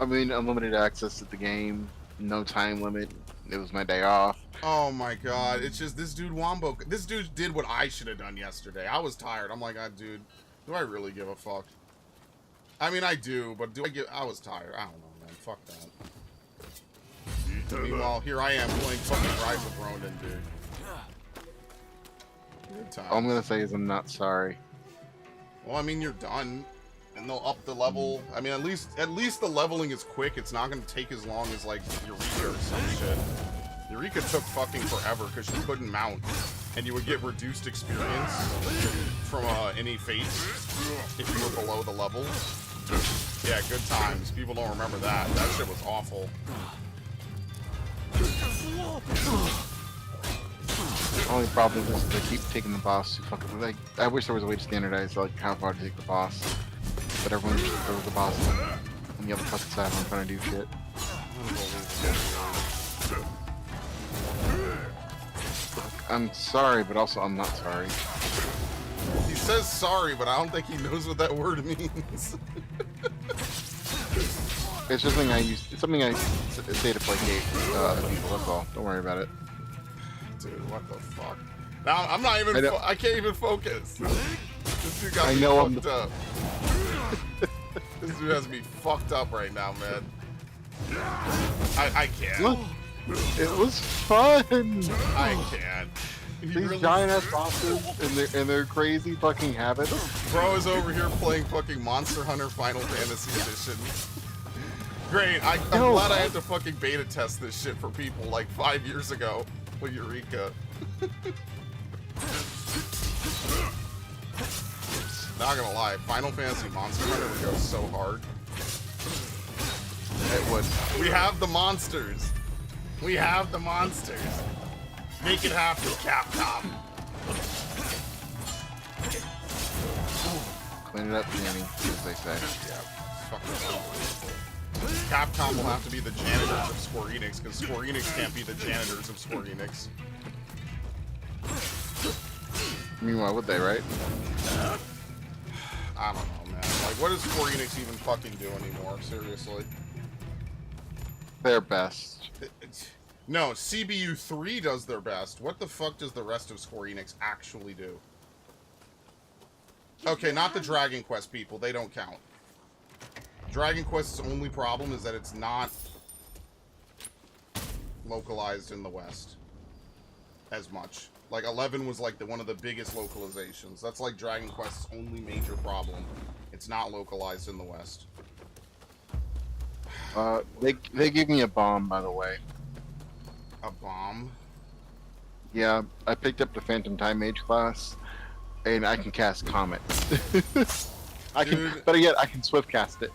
S6: I mean, unlimited access to the game, no time limit. It was my day off.
S1: Oh my god, it's just this dude Wombo. This dude did what I should have done yesterday. I was tired. I'm like, ah, dude, do I really give a fuck? I mean, I do, but do I give? I was tired. I don't know, man. Fuck that. Meanwhile, here I am playing fucking Rise of Rōnin, dude. Good time.
S6: All I'm gonna say is I'm not sorry.
S1: Well, I mean, you're done, and they'll up the level. I mean, at least the leveling is quick. It's not gonna take as long as like Eureka or some shit. Eureka took fucking forever because you couldn't mount, and you would get reduced experience from any fate if you were below the level. Yeah, good times. People don't remember that. That shit was awful.
S6: The only problem is they keep taking the boss too fucking. Like, I wish there was a way to standardize like how far to take the boss, but everyone just throws the boss on the other fucking side when trying to do shit. I'm sorry, but also I'm not sorry.
S1: He says sorry, but I don't think he knows what that word means.
S6: It's just something I use. It's something I say to placate other people. That's all. Don't worry about it.
S1: Dude, what the fuck? Now I'm not even. I can't even focus. This dude got me fucked up. This dude has me fucked up right now, man. I can't.
S6: Look, it was fun.
S1: I can't.
S6: These giant ass bosses and their crazy fucking habits.
S1: Bro is over here playing fucking Monster Hunter Final Fantasy Edition. Great. I'm glad I had to fucking beta test this shit for people like 5 years ago with Eureka. Not gonna lie, Final Fantasy Monster Hunter would go so hard. It would. We have the monsters. We have the monsters. Make it happen, Capcom.
S6: Clean it up, Danny, as they say.
S1: Yeah, fucking unbelievable. Capcom will have to be the janitors of Square Enix, because Square Enix can't be the janitors of Square Enix.
S6: Meanwhile, would they, right?
S1: I don't know, man. Like, what does Square Enix even fucking do anymore? Seriously.
S6: Their best.
S1: No, CBU 3 does their best. What the fuck does the rest of Square Enix actually do? Okay, not the Dragon Quest people. They don't count. Dragon Quest's only problem is that it's not localized in the West as much. Like 11 was like one of the biggest localizations. That's like Dragon Quest's only major problem. It's not localized in the West.
S6: They gave me a bomb, by the way.
S1: A bomb?
S6: Yeah, I picked up the Phantom Time Mage class, and I can cast Comet. But yet I can swift cast it.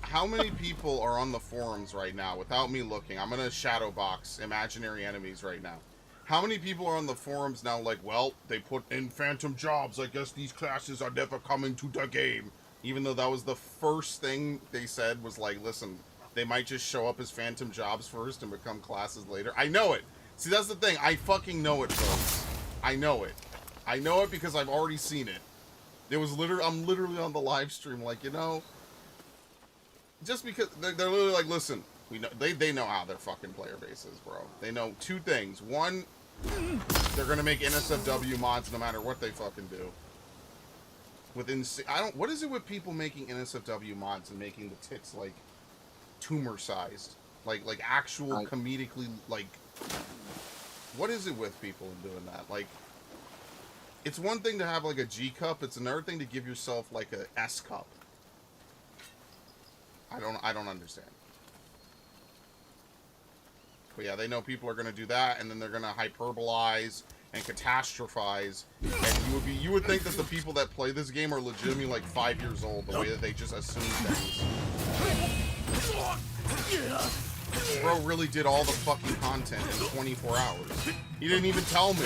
S1: How many people are on the forums right now without me looking? I'm gonna shadow box imaginary enemies right now. How many people are on the forums now like, well, they put in phantom jobs, I guess these classes are never coming to the game. Even though that was the first thing they said was like, listen, they might just show up as phantom jobs first and become classes later. I know it. See, that's the thing. I fucking know it, folks. I know it. I know it because I've already seen it. It was literally, I'm literally on the live stream like, you know, just because they're literally like, listen, we know they know how their fucking player base is, bro. They know two things. One, They're gonna make NSFW mods no matter what they fucking do. What is it with people making NSFW mods and making the tits like tumor sized, like actual comedically like? What is it with people in doing that? Like, it's one thing to have like a G cup. It's another thing to give yourself like a S cup. I don't understand. But yeah, they know people are gonna do that, and then they're gonna hyperbolize and catastrophize, and you would think that the people that play this game are legitimately like 5 years old, the way that they just assume things. Bro really did all the fucking content in 24 hours. He didn't even tell me.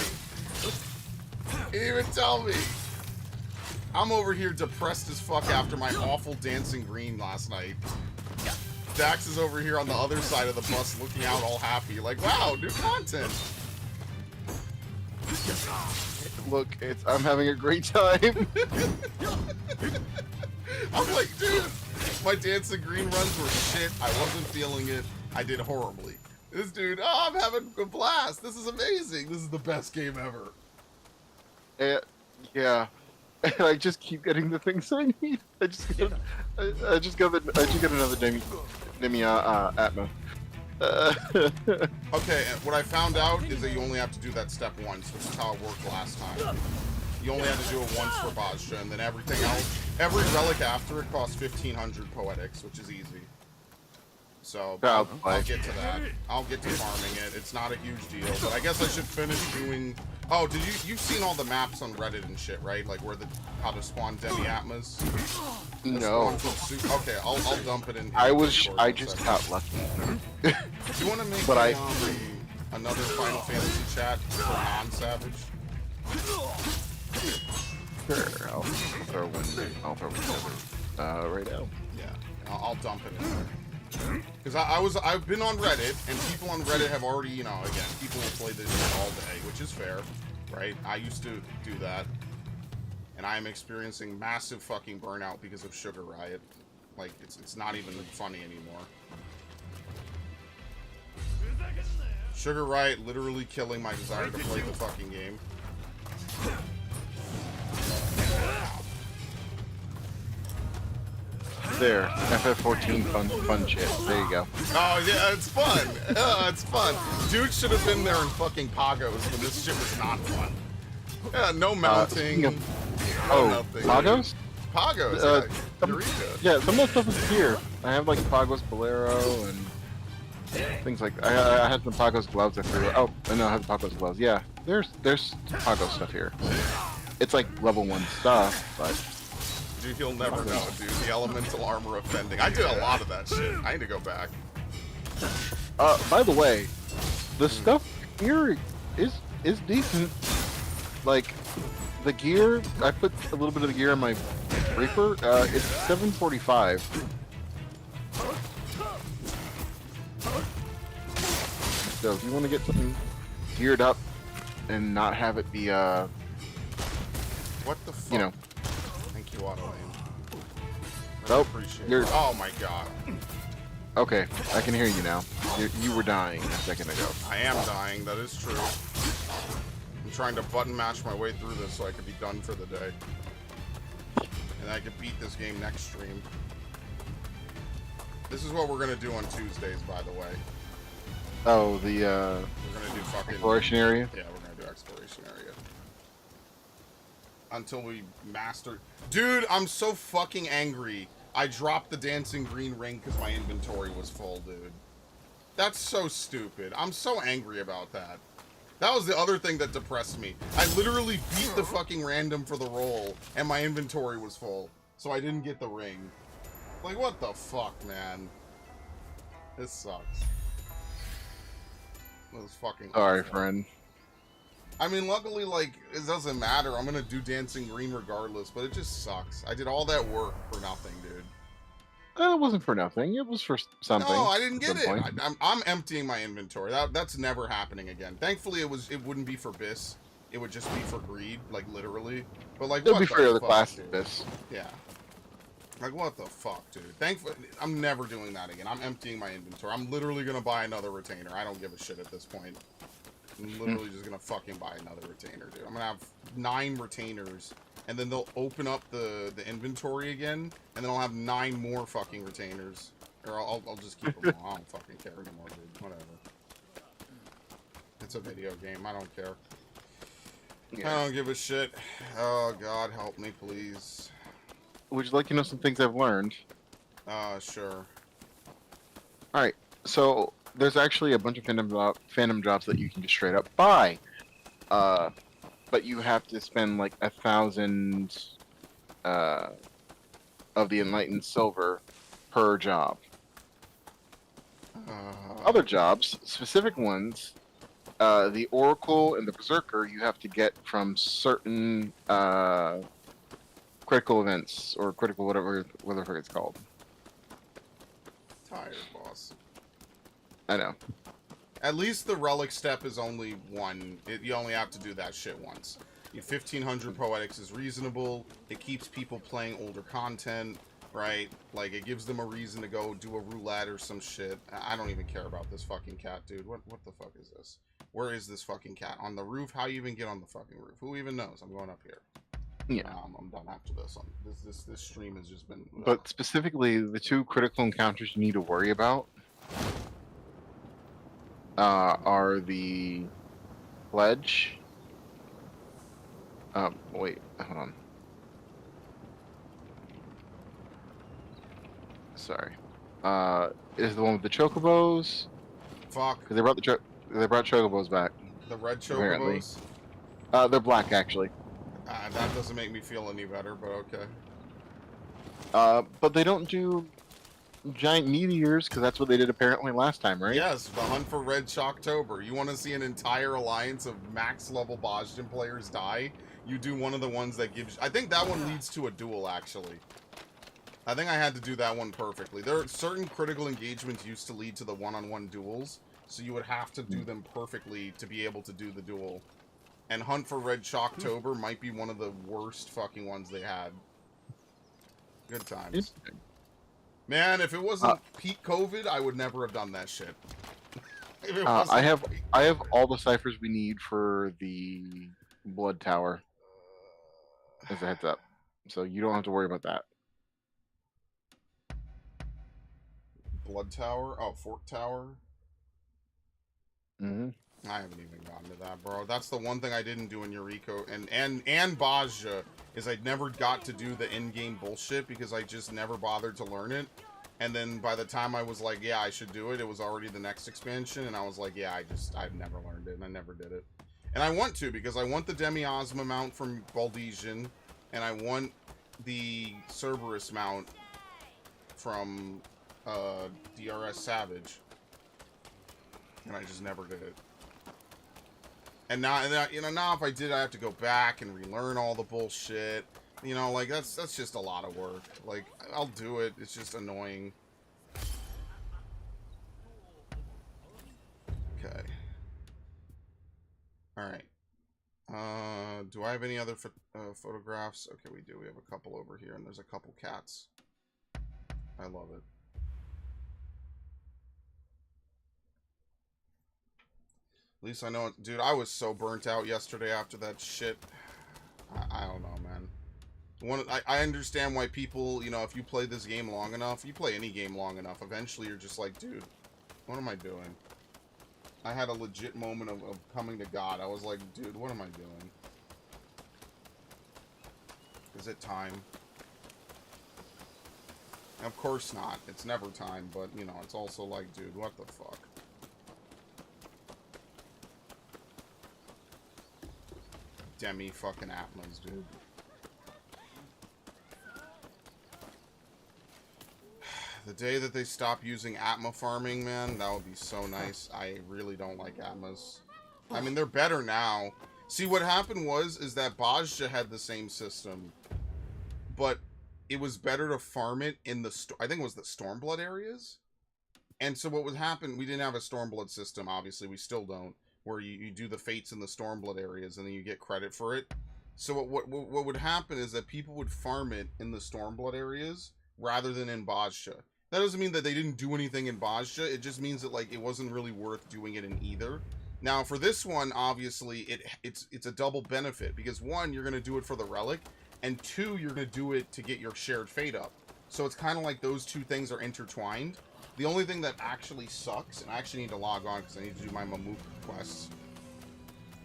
S1: He didn't even tell me. I'm over here depressed as fuck after my awful dancing green last night. Dax is over here on the other side of the bus looking out all happy, like, wow, new content.
S6: Look, I'm having a great time.
S1: I'm like, dude, my dancing green runs were shit. I wasn't feeling it. I did horribly. This dude, oh, I'm having a blast. This is amazing. This is the best game ever.
S6: Yeah. I just keep getting the things I need. I just get another Demi Atma.
S1: Okay, and what I found out is that you only have to do that step once, which is how it worked last time. You only had to do it once for Basha, and then everything else, every relic after it costs 1,500 poetics, which is easy. So I'll get to that. I'll get to farming it. It's not a huge deal, but I guess I should finish doing. Oh, you've seen all the maps on Reddit and shit, right? Like how to spawn Demi-Atmas?
S6: No.
S1: Okay, I'll dump it in.
S6: I just got lucky.
S1: Do you want to make another Final Fantasy chat for non-Savage?
S6: Sure, I'll throw one together. Right now.
S1: Yeah, I'll dump it in there. Because I've been on Reddit, and people on Reddit have already, again, people will play this shit all day, which is fair, right? I used to do that, and I am experiencing massive fucking burnout because of Sugar Riot. Like, it's not even funny anymore. Sugar Riot literally killing my desire to play the fucking game.
S6: There, FF14 fun shit. There you go.
S1: Oh yeah, it's fun. It's fun. Dude should have been there in fucking Pagos when this shit was not fun. Yeah, no mounting.
S6: Nothing. Pagos?
S1: Pagos.
S6: Yeah, some of the stuff is here. I have like Pagos Bolero and things like. I had some Pagos gloves I threw. Oh, I know I have the Pagos gloves. Yeah, there's Pagos stuff here. It's like level 1 stuff, but.
S1: Dude, he'll never know, dude. The elemental armor offending. I did a lot of that shit. I need to go back.
S6: By the way, the stuff here is decent. Like, the gear, I put a little bit of the gear on my Reaper. It's 745. So if you want to get something geared up and not have it be,
S1: what the fuck? Thank you, Auto Aim.
S6: Nope.
S1: Oh my god.
S6: Okay, I can hear you now. You were dying a second ago.
S1: I am dying, that is true. I'm trying to button mash my way through this so I could be done for the day. And I could beat this game next stream. This is what we're gonna do on Tuesdays, by the way.
S6: Oh,
S1: we're gonna do fucking
S6: exploration area?
S1: Yeah, we're gonna do exploration area. Until we master. Dude, I'm so fucking angry. I dropped the dancing green ring because my inventory was full, dude. That's so stupid. I'm so angry about that. That was the other thing that depressed me. I literally beat the fucking random for the roll, and my inventory was full. So I didn't get the ring. Like, what the fuck, man? This sucks. This is fucking
S6: Sorry, friend.
S1: I mean, luckily, like, it doesn't matter. I'm gonna do dancing green regardless, but it just sucks. I did all that work for nothing, dude.
S6: It wasn't for nothing. It was for something.
S1: No, I didn't get it. I'm emptying my inventory. That's never happening again. Thankfully, it wouldn't be for BIS. It would just be for greed, like literally. But like,
S6: it'll
S1: what
S6: be
S1: the
S6: for the
S1: fuck,
S6: class
S1: dude?
S6: BIS.
S1: Yeah. Like, what the fuck, dude? Thankfully, I'm never doing that again. I'm emptying my inventory. I'm literally gonna buy another retainer. I don't give a shit at this point. I'm literally just gonna fucking buy another retainer, dude. I'm gonna have 9 retainers, and then they'll open up the inventory again, and then I'll have 9 more fucking retainers. Or I'll just keep them all. I don't fucking care anymore, dude. Whatever. It's a video game. I don't care.
S6: Yeah.
S1: I don't give a shit. Oh, God, help me, please.
S6: Would you like to know some things I've learned?
S1: Sure.
S6: Alright, so there's actually a bunch of phantom jobs that you can just straight up buy. But you have to spend like 1,000 of the enlightened silver per job. Other jobs, specific ones, the Oracle and the Berserker, you have to get from certain critical events or critical whatever it's called.
S1: Tired, boss.
S6: I know.
S1: At least the relic step is only one. You only have to do that shit once. 1,500 poetics is reasonable. It keeps people playing older content, right? Like, it gives them a reason to go do a roulette or some shit. I don't even care about this fucking cat, dude. What the fuck is this? Where is this fucking cat? On the roof? How you even get on the fucking roof? Who even knows? I'm going up here.
S6: Yeah.
S1: I'm done after this. This stream has just been...
S6: But specifically, the 2 critical encounters you need to worry about are the Pledge. Wait, hold on. Sorry. Is the one with the chocobos?
S1: Fuck.
S6: 'Cause they brought they brought chocobos back.
S1: The red
S6: Apparently.
S1: chocobos?
S6: They're black actually.
S1: That doesn't make me feel any better, but okay.
S6: But they don't do giant meteors because that's what they did apparently last time, right?
S1: Yes, the hunt for Red Shocktober. You want to see an entire alliance of max level Boston players die? You do one of the ones that gives... I think that one leads to a duel, actually. I think I had to do that one perfectly. There are certain critical engagements used to lead to the one-on-one duels, so you would have to do them perfectly to be able to do the duel. And Hunt for Red Shocktober might be one of the worst fucking ones they had. Good times. Man, if it wasn't peak COVID, I would never have done that shit. If it wasn't
S6: I have all the ciphers we need for the Blood Tower. As a heads up, so you don't have to worry about that.
S1: Blood Tower? Oh, Fort Tower?
S6: Mm-hmm.
S1: I haven't even gotten to that, bro. That's the one thing I didn't do in Yuriko and Baja is I never got to do the in-game bullshit because I just never bothered to learn it. And then by the time I was like, yeah, I should do it, it was already the next expansion, and I was like, yeah, I've never learned it, and I never did it. And I want to, because I want the Demi-Osma mount from Baldesian, and I want the Cerberus mount from DRS Savage. And I just never did it. And now, you know, now if I did, I have to go back and relearn all the bullshit. You know, like, that's just a lot of work. Like, I'll do it. It's just annoying. Okay. Alright. Do I have any other photographs? Okay, we do. We have a couple over here, and there's a couple cats. I love it. At least I know it. Dude, I was so burnt out yesterday after that shit. I don't know, man. I understand why people, you know, if you play this game long enough, you play any game long enough, eventually you're just like, dude, what am I doing? I had a legit moment of coming to God. I was like, dude, what am I doing? Is it time? Of course not. It's never time, but, you know, it's also like, dude, what the fuck? Demi fucking Atmas, dude. The day that they stop using Atma farming, man, that would be so nice. I really don't like Atmas. I mean, they're better now. See, what happened is that Bajja had the same system, but it was better to farm it in the, I think it was the Stormblood areas. And so what would happen, we didn't have a Stormblood system, obviously, we still don't, where you do the fates in the Stormblood areas and then you get credit for it. So what would happen is that people would farm it in the Stormblood areas rather than in Bajja. That doesn't mean that they didn't do anything in Bajja, it just means that, like, it wasn't really worth doing it in either. Now for this one, obviously it's a double benefit because one, you're gonna do it for the relic, and two, you're gonna do it to get your shared fate up. So it's kind of like those two things are intertwined. The only thing that actually sucks, and I actually need to log on because I need to do my Mamuk quests.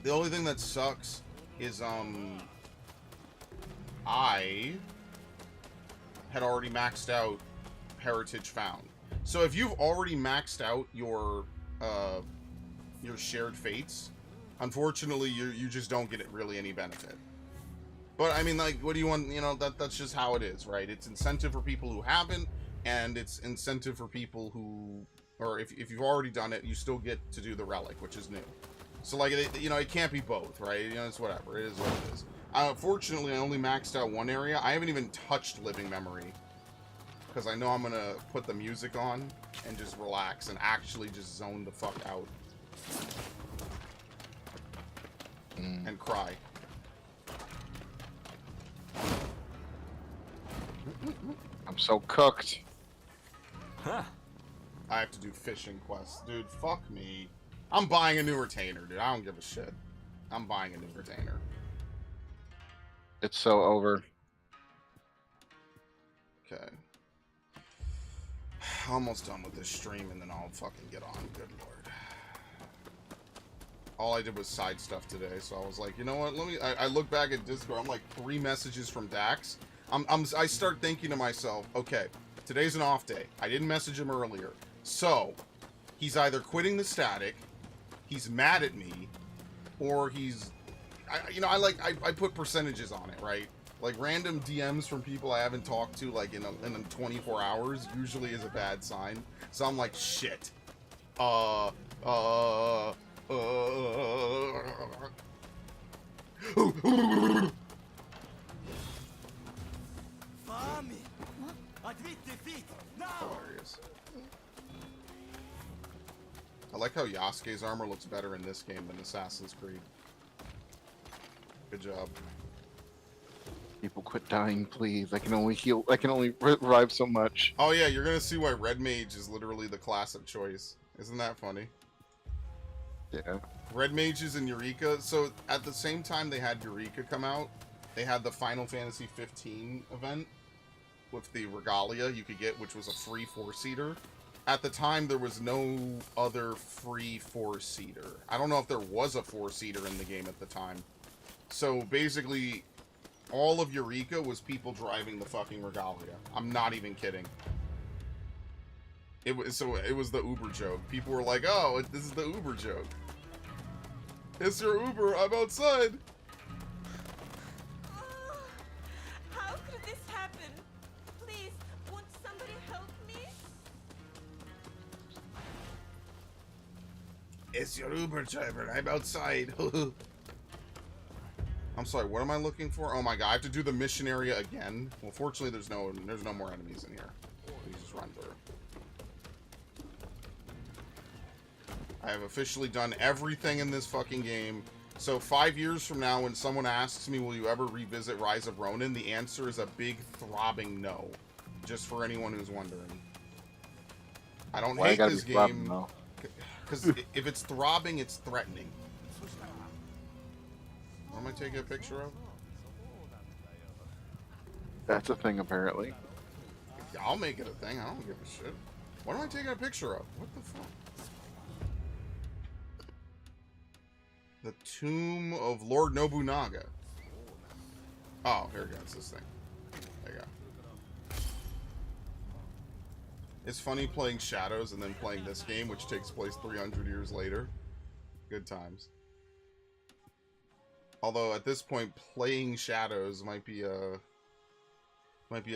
S1: The only thing that sucks is I had already maxed out Heritage Found. So if you've already maxed out your shared fates, unfortunately you just don't get it really any benefit. But I mean, like, what do you want? You know, that's just how it is, right? It's incentive for people who haven't, and it's incentive for people who, or if you've already done it, you still get to do the relic, which is new. So like, you know, it can't be both, right? You know, it's whatever. It is what it is. Fortunately, I only maxed out one area. I haven't even touched Living Memory because I know I'm gonna put the music on and just relax and actually just zone the fuck out and cry.
S6: I'm so cooked.
S5: Huh.
S1: I have to do fishing quests. Dude, fuck me. I'm buying a new retainer, dude. I don't give a shit. I'm buying a new retainer.
S6: It's so over.
S1: Okay. Almost done with this stream and then I'll fucking get on. Good lord. All I did was side stuff today, so I was like, you know what? Let me. I look back at Discord. I'm like 3 messages from Dax. I start thinking to myself, okay, today's an off day. I didn't message him earlier, so he's either quitting the static, he's mad at me, or he's, I put percentages on it, right? Like random DMs from people I haven't talked to like in 24 hours usually is a bad sign. So I'm like, shit.
S2: Fami! Admit defeat! Now!
S1: Hilarious. I like how Yasuke's armor looks better in this game than Assassin's Creed. Good job.
S6: People quit dying, please. I can only heal. I can only revive so much.
S1: Oh yeah, you're gonna see why Red Mage is literally the class of choice. Isn't that funny?
S6: Yeah.
S1: Red Mages and Eureka. So at the same time they had Eureka come out, they had the Final Fantasy 15 event with the Regalia you could get, which was a free 4-seater. At the time, there was no other free 4-seater. I don't know if there was a 4-seater in the game at the time. So basically, all of Eureka was people driving the fucking Regalia. I'm not even kidding. It was the Uber joke. People were like, "Oh, this is the Uber joke. It's your Uber. I'm outside."
S7: How could this happen? Please, won't somebody help me?
S1: It's your Uber driver. I'm outside. I'm sorry. What am I looking for? Oh my god! I have to do the mission area again. Well, fortunately, there's no more enemies in here. We just run through. I have officially done everything in this fucking game. So 5 years from now, when someone asks me, will you ever revisit Rise of Rōnin? The answer is a big throbbing no. Just for anyone who's wondering. I don't hate this game. Because if it's throbbing, it's threatening. What am I taking a picture of?
S6: That's a thing, apparently.
S1: I'll make it a thing. I don't give a shit. What am I taking a picture of? What the fuck? The Tomb of Lord Nobunaga. Oh, here we go. It's this thing. There you go. It's funny playing Shadows and then playing this game, which takes place 300 years later. Good times. Although at this point, playing Shadows might be a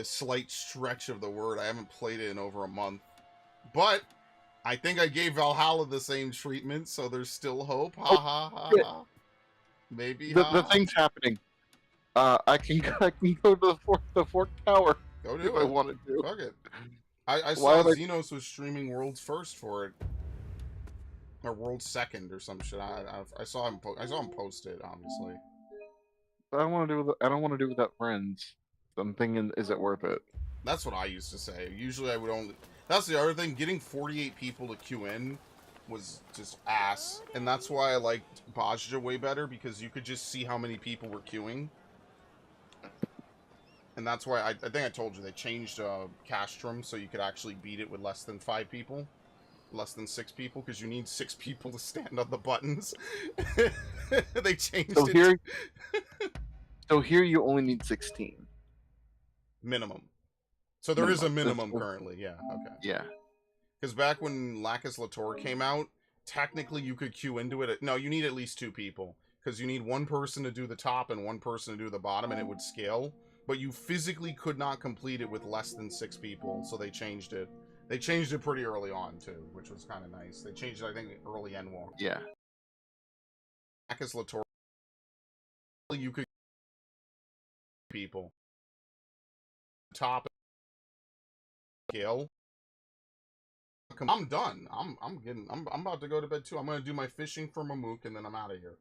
S1: slight stretch of the word. I haven't played it in over a month, but I think I gave Valhalla the same treatment, so there's still hope. Ha ha ha ha. Maybe.
S6: The thing's happening. I can go to the fourth tower.
S1: Go do
S6: if
S1: it.
S6: I wanted to.
S1: Fuck it. I saw Xenos was streaming World's First for it, or World's Second, or some shit. I saw him. I saw him post it. Obviously.
S6: I don't want to do without friends. So I'm thinking, is it worth it?
S1: That's what I used to say. Usually, I would only. That's the other thing. Getting 48 people to queue in was just ass. And that's why I liked Bajja way better, because you could just see how many people were queuing. And that's why I think I told you they changed Castrum so you could actually beat it with less than 5 people. Less than 6 people, because you need 6 people to stand on the buttons. They changed
S6: So
S1: it
S6: here,
S1: to
S6: so here you only need 16
S1: minimum. So there is a
S6: minimum.
S1: minimum currently, yeah, okay.
S6: Yeah.
S1: Because back when Lacus Latour came out, technically you could queue into it. No, you need at least 2 people. Because you need one person to do the top and one person to do the bottom, and it would scale. But you physically could not complete it with less than 6 people, so they changed it. They changed it pretty early on, too, which was kind of nice. They changed it, I think, early N1.
S6: Yeah.
S1: Lacus Latour, you could people. Top scale. I'm done. I'm about to go to bed too. I'm gonna do my fishing for Mamook and then I'm out of here.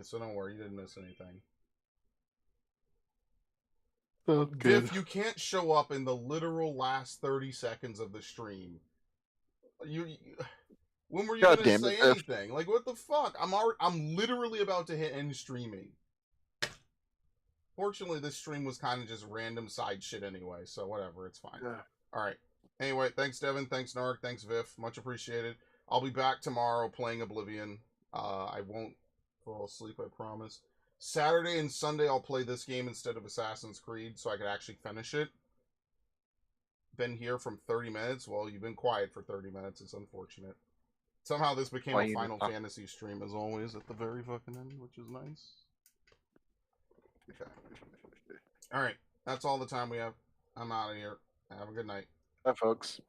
S1: So don't worry, you didn't miss anything.
S6: Sounds good.
S1: Viv, you can't show up in the literal last 30 seconds of the stream. When were you
S6: God
S1: gonna
S6: damn
S1: say
S6: it, Viv.
S1: anything? Like, what the fuck? I'm literally about to hit end streaming. Fortunately, this stream was kind of just random side shit anyway, so whatever, it's fine.
S6: Yeah.
S1: Alright. Anyway, thanks Devin, thanks Narc, thanks Viv, much appreciated. I'll be back tomorrow playing Oblivion. I won't fall asleep, I promise. Saturday and Sunday I'll play this game instead of Assassin's Creed, so I could actually finish it. Been here from 30 minutes. Well, you've been quiet for 30 minutes, it's unfortunate. Somehow this became a Final Fantasy stream as always at the very fucking end, which is nice. Okay. Alright, that's all the time we have. I'm out of here. Have a good night.
S6: Bye, folks.